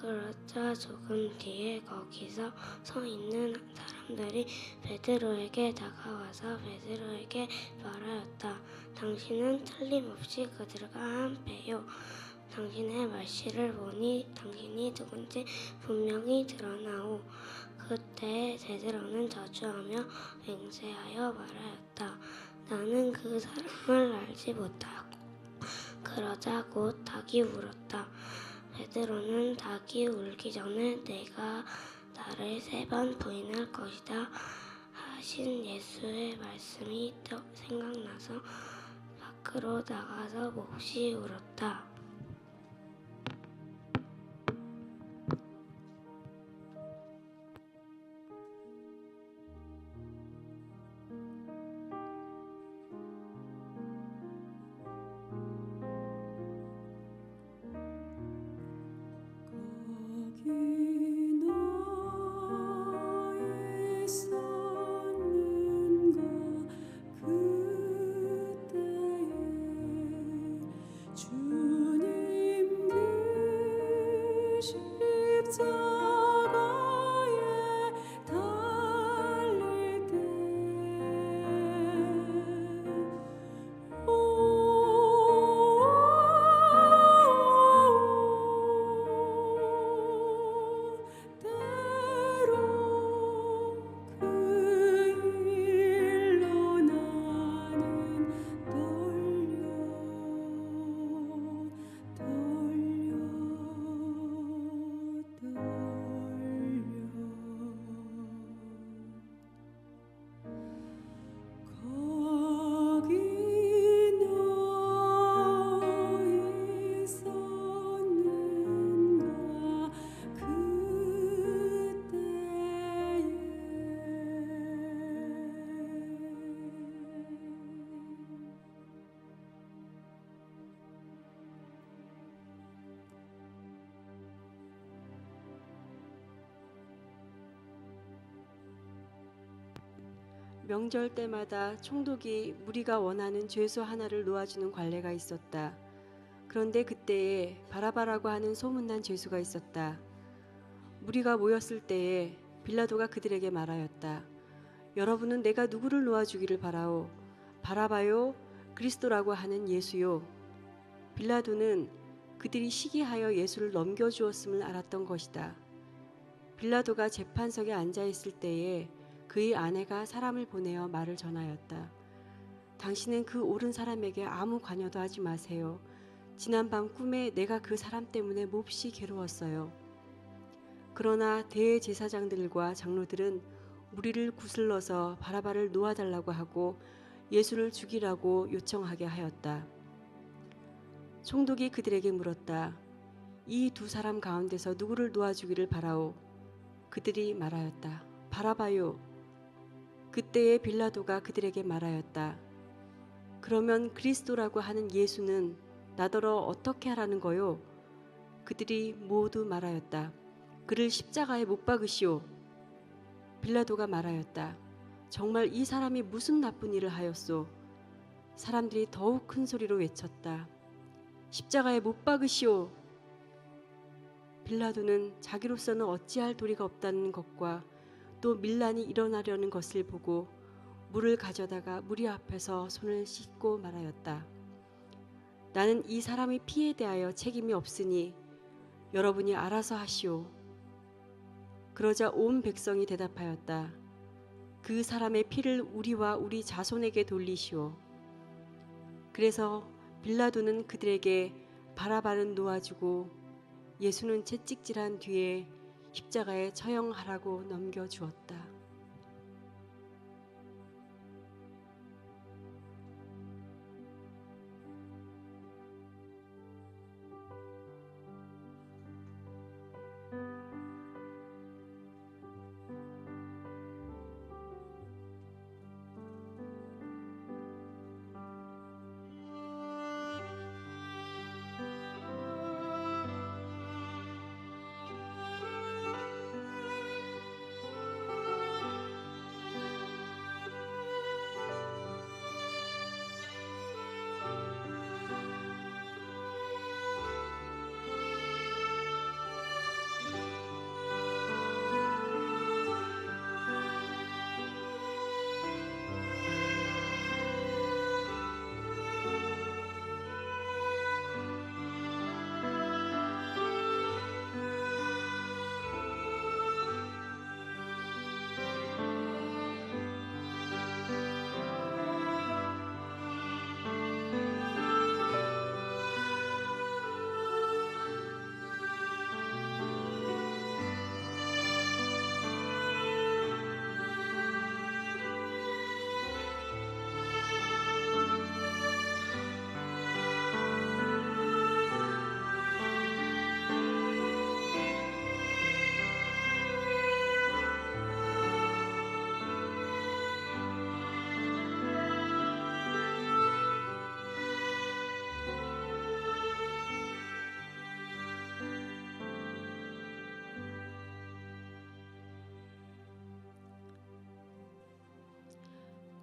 그러자 조금 뒤에 거기서 서 있는 사람들이 베드로에게 다가와서 베드로에게 말하였다. 당신은 틀림없이 그들과 한 패요. 당신의 말씨를 보니 당신이 누군지 분명히 드러나오. 그때 베드로는 저주하며 맹세하여 말하였다. 나는 그 사람을 알지 못하고. 그러자 곧 닭이 울었다. 베드로는 닭이 울기 전에 내가 나를 3번 부인할 것이다 하신 예수의 말씀이 생각나서 밖으로 나가서 몹시 울었다. 거기 너 있었는가 그때에 주님 그 십자가에 달릴 때 때로 그 일로 나는 거기 너 있었는가 그때에 명절 때마다 총독이 무리가 원하는 죄수 하나를 놓아주는 관례가 있었다. 그런데 그때에 바라바라고 하는 소문난 죄수가 있었다. 무리가 모였을 때에 빌라도가 그들에게 말하였다. 여러분은 내가 누구를 놓아주기를 바라오? 바라바요? 그리스도라고 하는 예수요? 빌라도는 그들이 시기하여 예수를 넘겨주었음을 알았던 것이다. 빌라도가 재판석에 앉아 있을 때에 그의 아내가 사람을 보내어 말을 전하였다. 당신은 그 옳은 사람에게 아무 관여도 하지 마세요. 지난밤 꿈에 내가 그 사람 때문에 몹시 괴로웠어요. 그러나 대제사장들과 장로들은 무리를 구슬러서 바라바를 놓아달라고 하고 예수를 죽이라고 요청하게 하였다. 총독이 그들에게 물었다. 이 2사람 가운데서 누구를 놓아주기를 바라오? 그들이 말하였다. 바라바요. 그때에 빌라도가 그들에게 말하였다. 그러면 그리스도라고 하는 예수는 나더러 어떻게 하라는 거요? 그들이 모두 말하였다. 그를 십자가에 못 박으시오. 빌라도가 말하였다. 정말 이 사람이 무슨 나쁜 일을 하였소? 사람들이 더욱 큰 소리로 외쳤다. 십자가에 못 박으시오. 빌라도는 자기로서는 어찌할 도리가 없다는 것과 또 밀란이 일어나려는 것을 보고 물을 가져다가 무리 앞에서 손을 씻고 말하였다. 나는 이 사람의 피에 대하여 책임이 없으니 여러분이 알아서 하시오. 그러자 온 백성이 대답하였다. 그 사람의 피를 우리와 우리 자손에게 돌리시오. 그래서 빌라도는 그들에게 바라바는 놓아주고 예수는 채찍질한 뒤에 십자가에 처형하라고 넘겨주었다.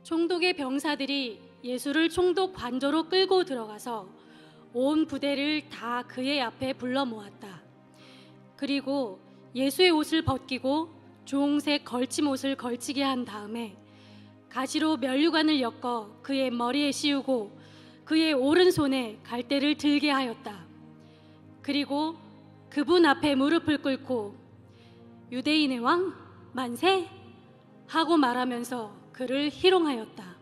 총독의 병사들이 예수를 총독 관저로 끌고 들어가서 온 부대를 다 그의 앞에 불러 모았다. 그리고 예수의 옷을 벗기고 주홍색 걸침 옷을 걸치게 한 다음에 가시로 면류관을 엮어 그의 머리에 씌우고 그의 오른손에 갈대를 들게 하였다. 그리고 그분 앞에 무릎을 꿇고 유대인의 왕 만세 하고 말하면서 그를 희롱하였다.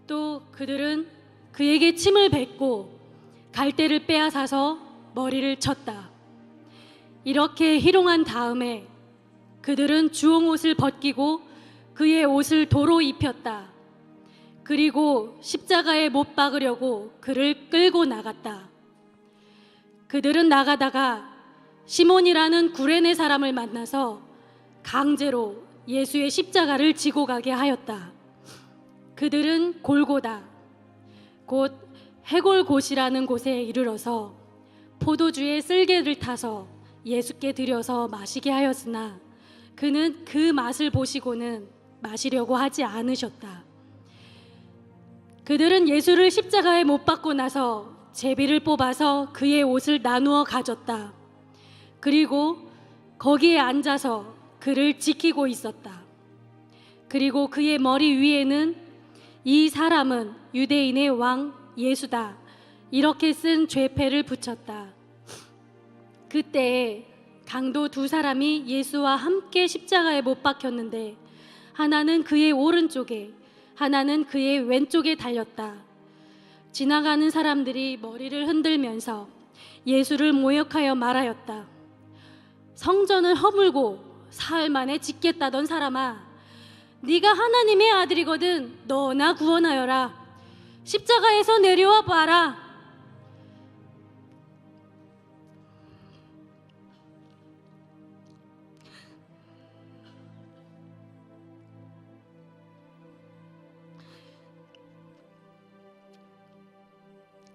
또 그들은 그에게 침을 뱉고 갈대를 빼앗아서 머리를 쳤다. 이렇게 희롱한 다음에 그들은 주홍옷을 벗기고 그의 옷을 도로 입혔다. 그리고 십자가에 못 박으려고 그를 끌고 나갔다. 그들은 나가다가 시몬이라는 구레네 사람을 만나서 강제로 예수의 십자가를 지고 가게 하였다. 그들은 골고다, 곧 해골곳이라는 곳에 이르러서 포도주에 쓸개를 타서 예수께 드려서 마시게 하였으나 그는 그 맛을 보시고는 마시려고 하지 않으셨다. 그들은 예수를 십자가에 못 박고 나서 제비를 뽑아서 그의 옷을 나누어 가졌다. 그리고 거기에 앉아서 그를 지키고 있었다. 그리고 그의 머리 위에는 이 사람은 유대인의 왕 예수다 이렇게 쓴 죄패를 붙였다. 그때에 강도 두 사람이 예수와 함께 십자가에 못 박혔는데 하나는 그의 오른쪽에 하나는 그의 왼쪽에 달렸다. 지나가는 사람들이 머리를 흔들면서 예수를 모욕하여 말하였다. 성전을 허물고 사흘 만에 짓겠다던 사람아, 네가 하나님의 아들이거든 너나 구원하여라. 십자가에서 내려와 봐라.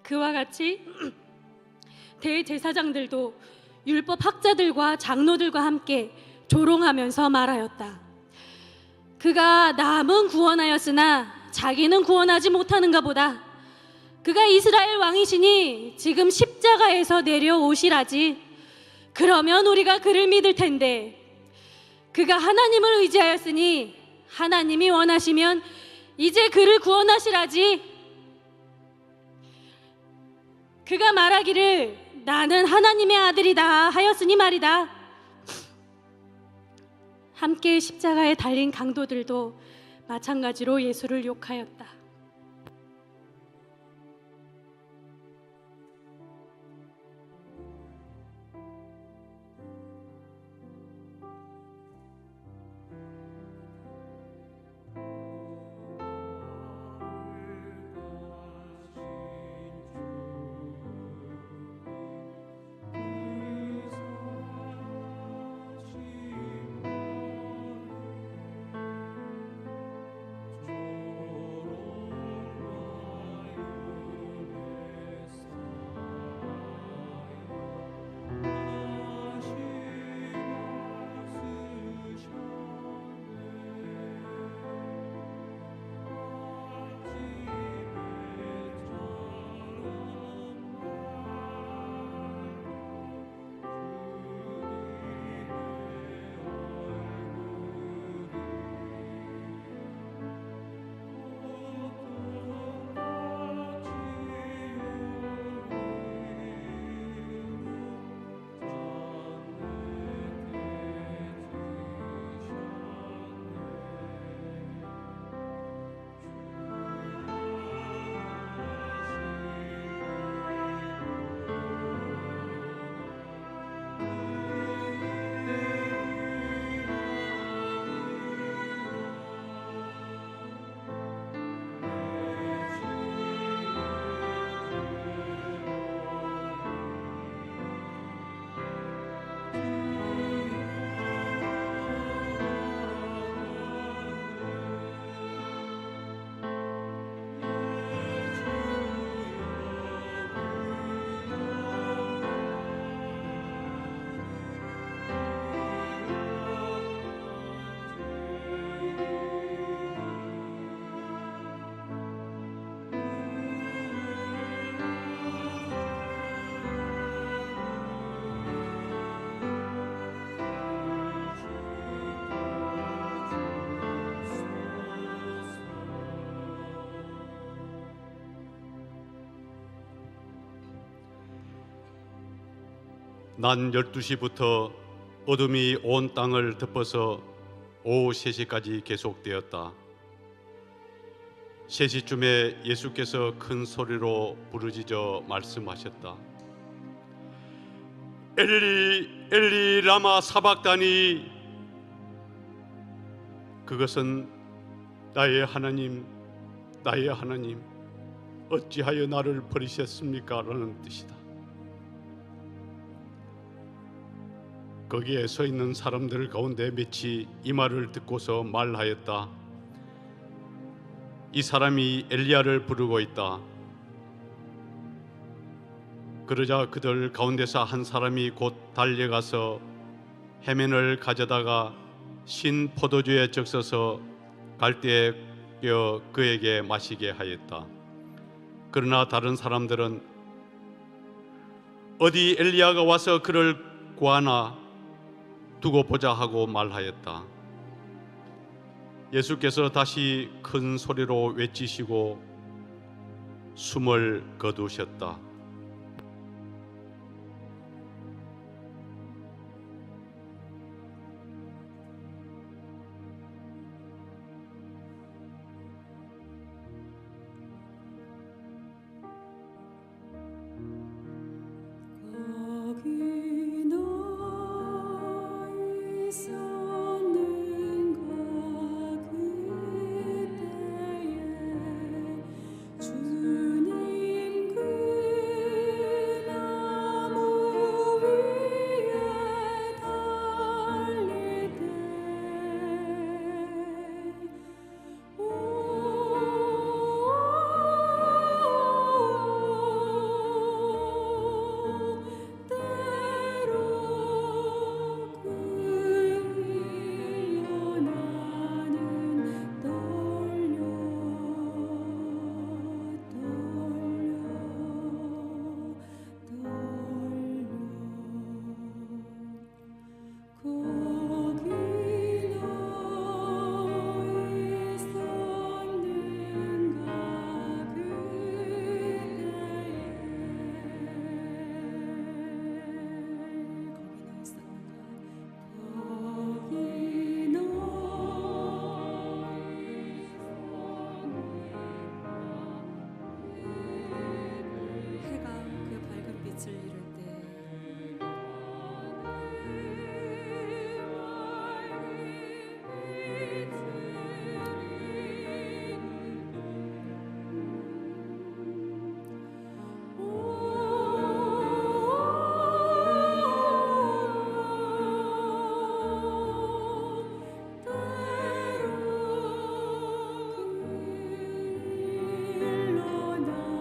그와 같이 대제사장들도 율법 학자들과 장로들과 함께 조롱하면서 말하였다. 그가 남은 구원하였으나 자기는 구원하지 못하는가 보다. 그가 이스라엘 왕이시니 지금 십자가에서 내려오시라지. 그러면 우리가 그를 믿을 텐데. 그가 하나님을 의지하였으니 하나님이 원하시면 이제 그를 구원하시라지. 그가 말하기를 나는 하나님의 아들이다 하였으니 말이다. 함께 십자가에 달린 강도들도 마찬가지로 예수를 욕하였다. 낮 12시부터 어둠이 온 땅을 덮어서 오후 3시까지 계속되었다. 3시쯤에 예수께서 큰 소리로 부르짖어 말씀하셨다. 엘리 엘리 라마 사박다니. 그것은 나의 하나님 나의 하나님 어찌하여 나를 버리셨습니까? 라는 뜻이다. 거기에 서 있는 사람들 가운데 몇이 이 말을 듣고서 말하였다. 이 사람이 엘리야를 부르고 있다. 그러자 그들 가운데서 한 사람이 곧 달려가서 해면을 가져다가 신 포도주에 적셔서 갈대에 껴 그에게 마시게 하였다. 그러나 다른 사람들은 어디 엘리야가 와서 그를 구하나 두고 보자 하고 말하였다. 예수께서 다시 큰 소리로 외치시고 숨을 거두셨다. 거기 너 있었는가 그때에 주님 그 나무 위에 달릴 때 때로 그 일로 나는 거기 너 해가 그 밝은 빛을 잃을 때 일로 나는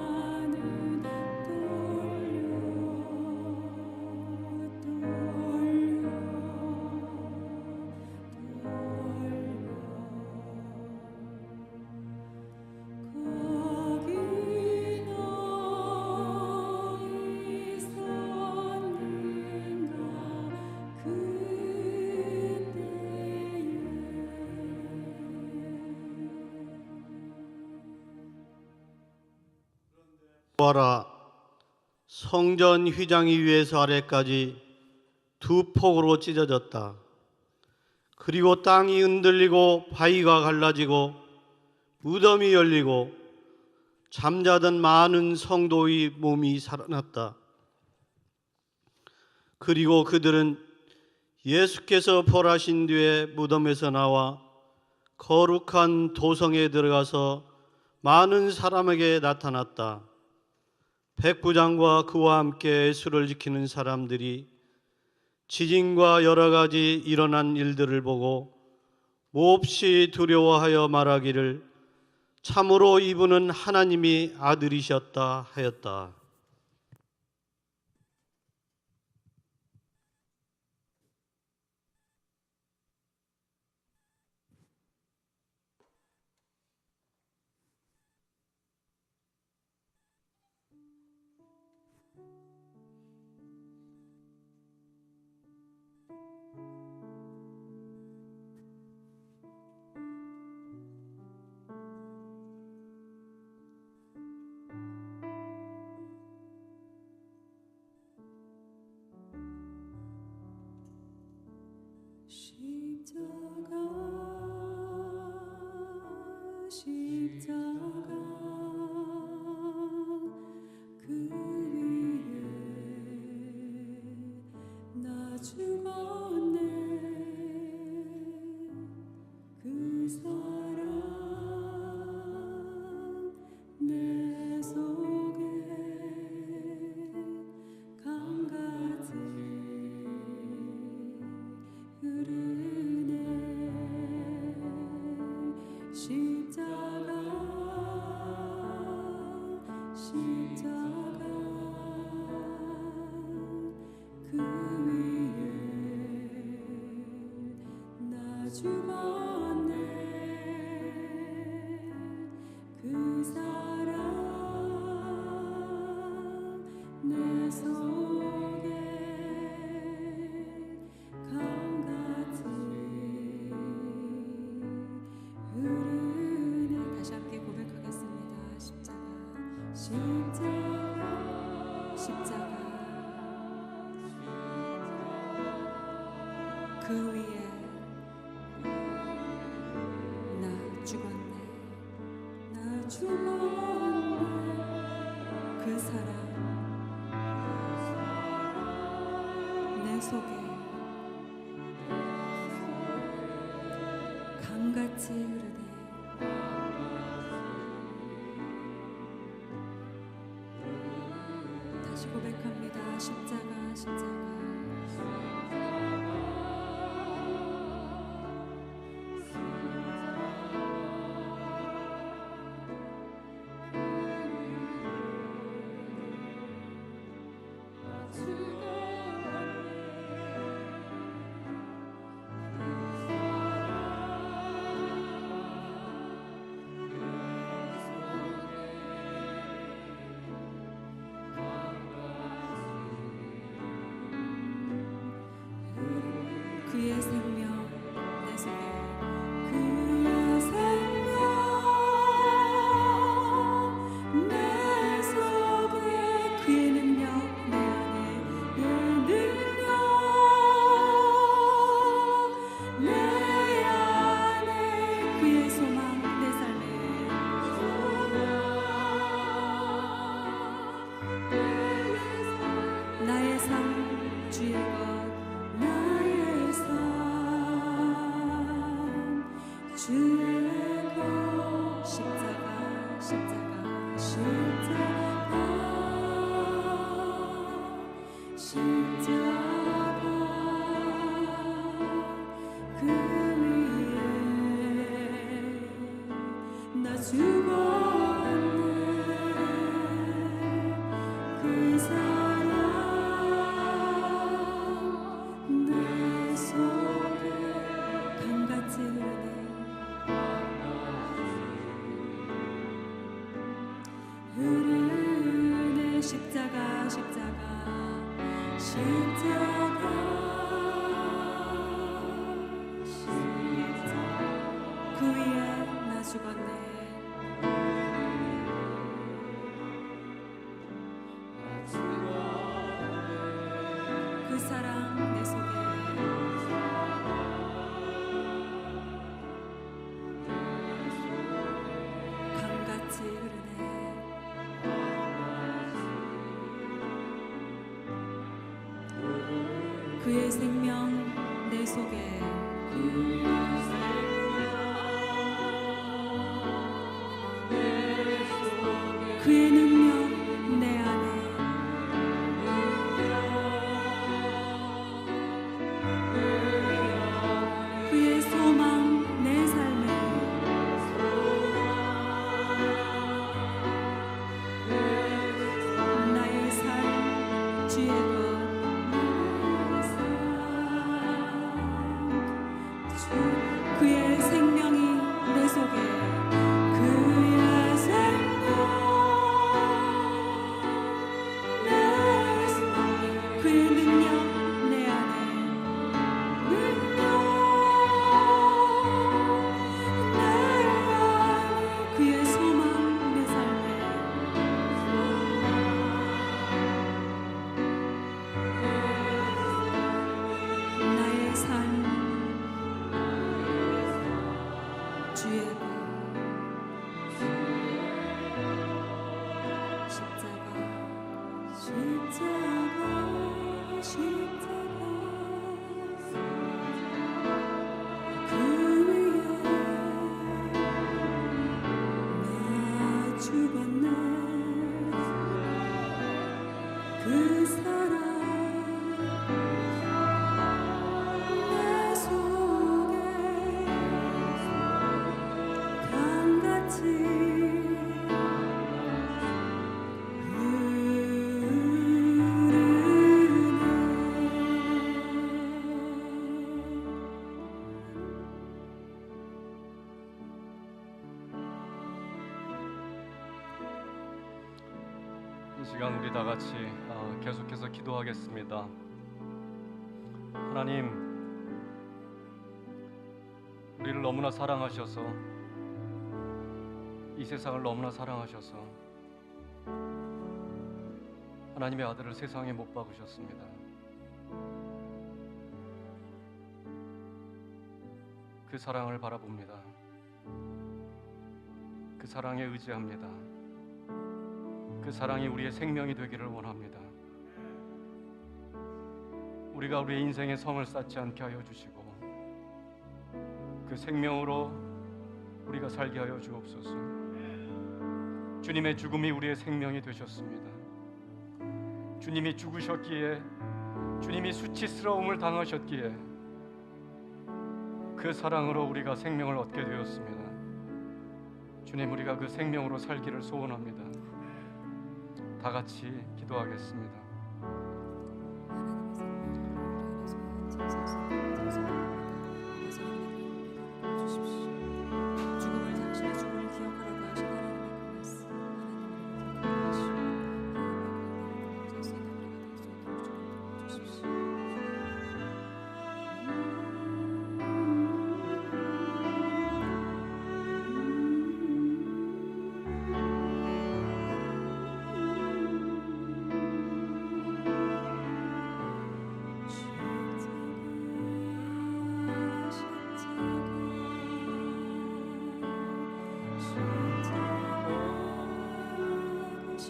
거기 너 있었는가 보아라, 성전 휘장이 위에서 아래까지 두 폭으로 찢어졌다. 그리고 땅이 흔들리고 바위가 갈라지고 무덤이 열리고 잠자던 많은 성도의 몸이 살아났다. 그리고 그들은 예수께서 벌하신 뒤에 무덤에서 나와 거룩한 도성에 들어가서 많은 사람에게 나타났다. 백부장과 그와 함께 술을 지키는 사람들이 지진과 여러 가지 일어난 일들을 보고 몹시 두려워하여 말하기를 참으로 이분은 하나님이 아들이셨다 하였다. 십자가 그 위에 나 죽었네. 그 사랑 내 속에 강같이 흐르네. 다시 함께 고백하겠습니다. 십자가 십자가 십자가 그 위에 나 죽었네. 나 죽었네. 그 사랑 내 속에 강같이 흐르네. 다시 고백합니다. 십자가 십자가 그의 생명 내 속에 그의 생명 내 속에 그의 능력 내 안에 그의 능력 내 안에 그의 소망 내 삶에 나의 삶 주의 것 나의 삶 주의 것 십자가 십자가 십자가 십자가 그 위에 나 죽었네. 그 사랑 내 속에 강같이 흐르네. 십자가 십자가 십자가 십자가 그 위에 나 죽었네. 그 사랑 내 속에 강같이 흐르네. 그의 생명 내 속에 그의 능력 내 안에 그의 소망 내 삶에 나의 삶 주의 것 그의 생명이 내 속에 그의 생명 내 속에 그의 능력 내 안에 능력 내 안에 그의 소망 내 삶에 나의 삶 주의 것 십자가 십자가 십자가 그 위에 나 죽었네. 그 사랑 내 속에 강같이 이 시간 우리 다 같이 계속해서 기도하겠습니다. 하나님, 우리를 너무나 사랑하셔서, 이 세상을 너무나 사랑하셔서 하나님의 아들을 세상에 못 박으셨습니다. 그 사랑을 바라봅니다. 그 사랑에 의지합니다. 그 사랑이 우리의 생명이 되기를 원합니다. 우리가 우리의 인생의 성을 쌓지 않게 하여 주시고 그 생명으로 우리가 살게 하여 주옵소서. 주님의 죽음이 우리의 생명이 되셨습니다. 주님이 죽으셨기에, 주님이 수치스러움을 당하셨기에 그 사랑으로 우리가 생명을 얻게 되었습니다. 주님, 우리가 그 생명으로 살기를 소원합니다. 다 같이 기도하겠습니다. 죽음을 당신의 죽음을 기억하라고 하신 하나님의 그 말씀, 하나님을 살수 있는 우리가 될 수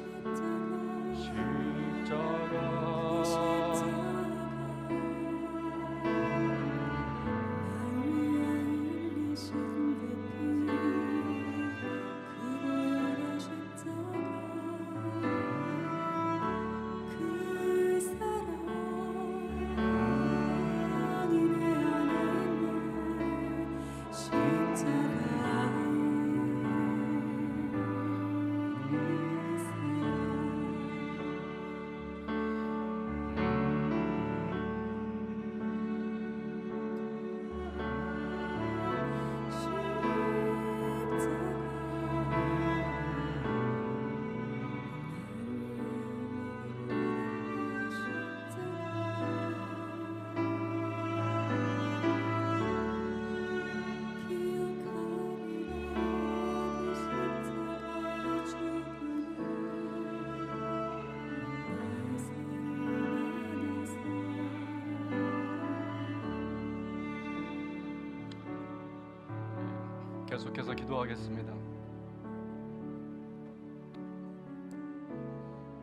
있도록 주님 도와주십시오. 계속해서 기도하겠습니다.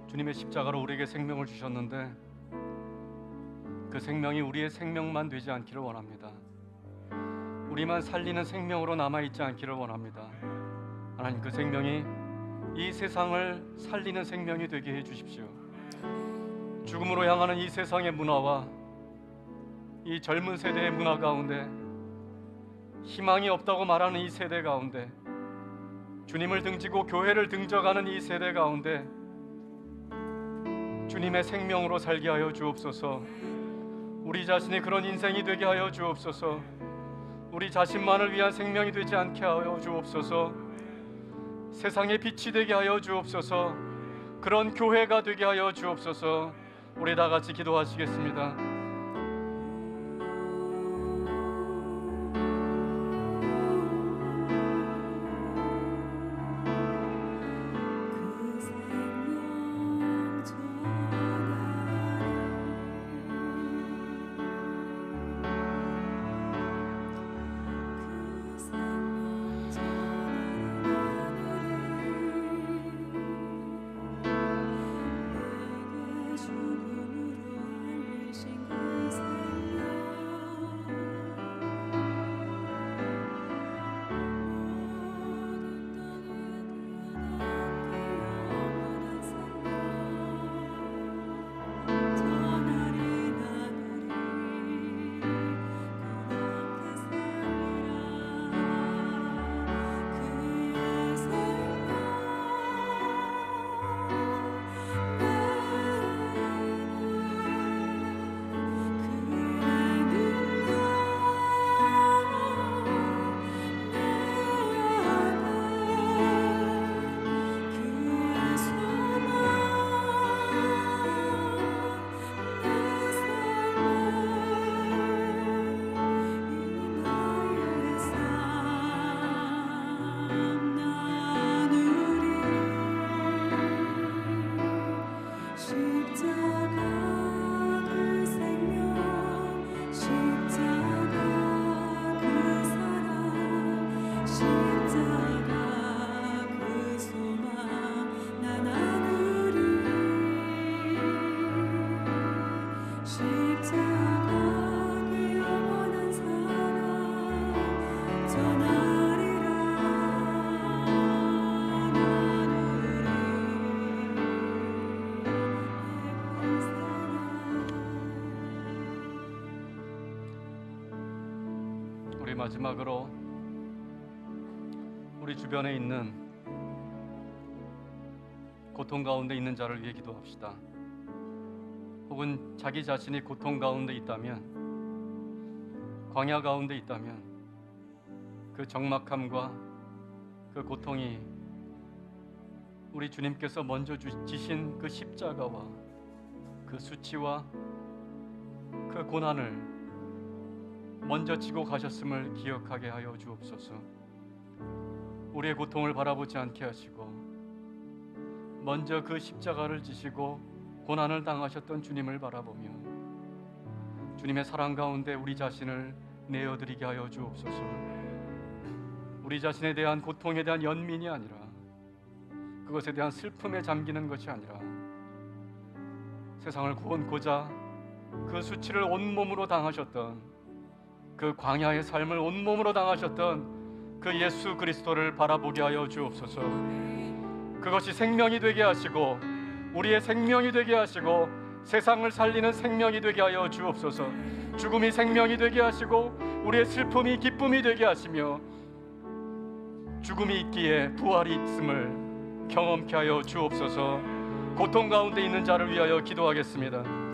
주님의 십자가로 우리에게 생명을 주셨는데 그 생명이 우리의 생명만 되지 않기를 원합니다. 우리만 살리는 생명으로 남아있지 않기를 원합니다. 하나님, 그 생명이 이 세상을 살리는 생명이 되게 해주십시오. 죽음으로 향하는 이 세상의 문화와 이 젊은 세대의 문화 가운데, 희망이 없다고 말하는 이 세대 가운데, 주님을 등지고 교회를 등져가는 이 세대 가운데 주님의 생명으로 살게 하여 주옵소서. 우리 자신이 그런 인생이 되게 하여 주옵소서. 우리 자신만을 위한 생명이 되지 않게 하여 주옵소서. 세상의 빛이 되게 하여 주옵소서. 그런 교회가 되게 하여 주옵소서. 우리 다 같이 기도하시겠습니다. 죽음으로 알리신 우리 마지막으로 우리 주변에 있는 고통 가운데 있는 자를 위해 기도합시다. 혹은 자기 자신이 고통 가운데 있다면, 광야 가운데 있다면 그 적막함과 그 고통이 우리 주님께서 먼저 지신 그 십자가와 그 수치와 그 고난을 먼저 지고 가셨음을 기억하게 하여 주옵소서. 우리의 고통을 바라보지 않게 하시고 먼저 그 십자가를 지시고 고난을 당하셨던 주님을 바라보며 주님의 사랑 가운데 우리 자신을 내어드리게 하여 주옵소서. 우리 자신에 대한 고통에 대한 연민이 아니라, 그것에 대한 슬픔에 잠기는 것이 아니라, 세상을 구원코자 그 수치를 온몸으로 당하셨던, 그 광야의 삶을 온몸으로 당하셨던 그 예수 그리스도를 바라보게 하여 주옵소서. 그것이 생명이 되게 하시고 우리의 생명이 되게 하시고 세상을 살리는 생명이 되게 하여 주옵소서. 죽음이 생명이 되게 하시고 우리의 슬픔이 기쁨이 되게 하시며 죽음이 있기에 부활이 있음을 경험케 하여 주옵소서. 고통 가운데 있는 자를 위하여 기도하겠습니다.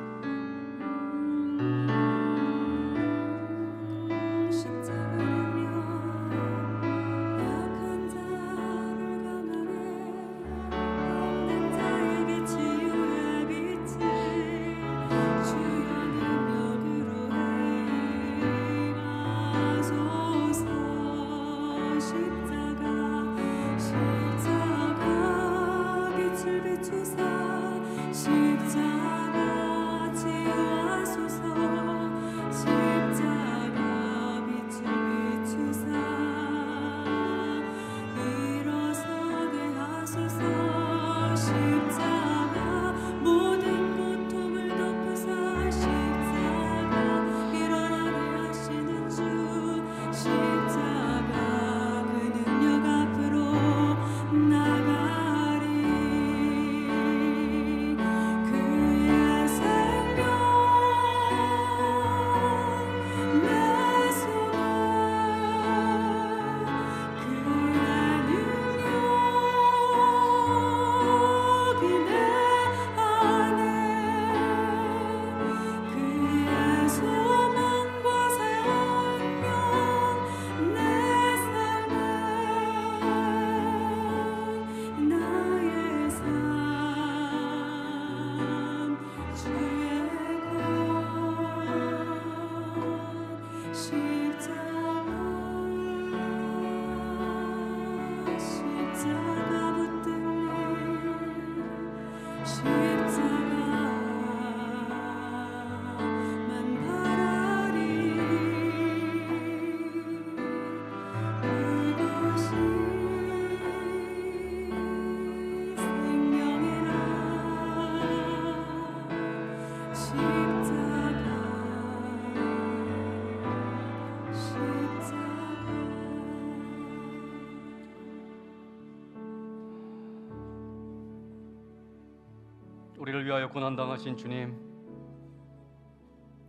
우리를 위하여 고난당하신 주님,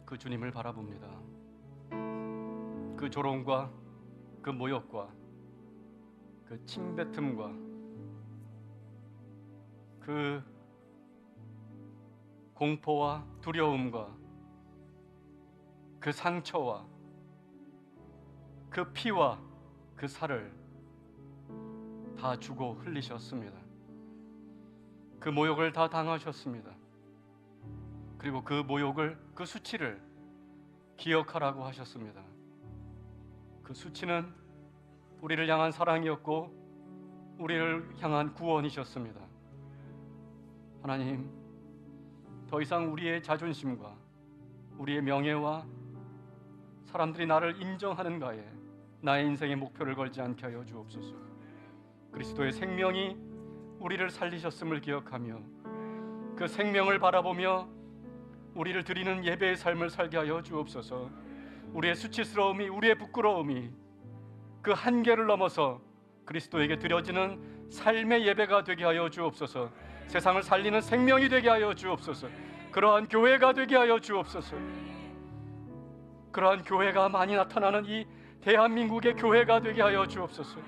그 주님을 바라봅니다. 그 조롱과 그 모욕과 그 침뱉음과 그 공포와 두려움과 그 상처와 그 피와 그 살을 다 주고 흘리셨습니다. 그 모욕을 다 당하셨습니다. 그리고 그 모욕을, 그 수치를 기억하라고 하셨습니다. 그 수치는 우리를 향한 사랑이었고 우리를 향한 구원이셨습니다. 하나님, 더 이상 우리의 자존심과 우리의 명예와 사람들이 나를 인정하는가에 나의 인생의 목표를 걸지 않게 하여 주옵소서. 그리스도의 생명이 우리를 살리셨음을 기억하며 그 생명을 바라보며 우리를 드리는 예배의 삶을 살게 하여 주옵소서. 우리의 수치스러움이, 우리의 부끄러움이 그 한계를 넘어서 그리스도에게 드려지는 삶의 예배가 되게 하여 주옵소서. 세상을 살리는 생명이 되게 하여 주옵소서. 그러한 교회가 되게 하여 주옵소서. 그러한 교회가 많이 나타나는 이 대한민국의 교회가 되게 하여 주옵소서.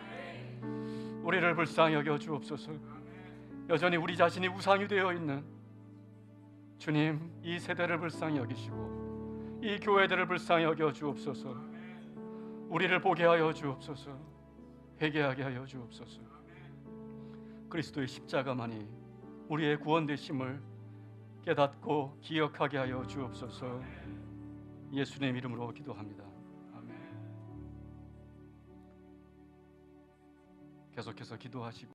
우리를 불쌍히 여겨 주옵소서. 여전히 우리 자신이 우상이 되어 있는 주님, 이 세대를 불쌍히 여기시고 이 교회들을 불쌍히 여겨 주옵소서. 우리를 보게 하여 주옵소서. 회개하게 하여 주옵소서. 그리스도의 십자가만이 우리의 구원되심을 깨닫고 기억하게 하여 주옵소서. 예수님 이름으로 기도합니다. 아멘. 계속해서 기도하시고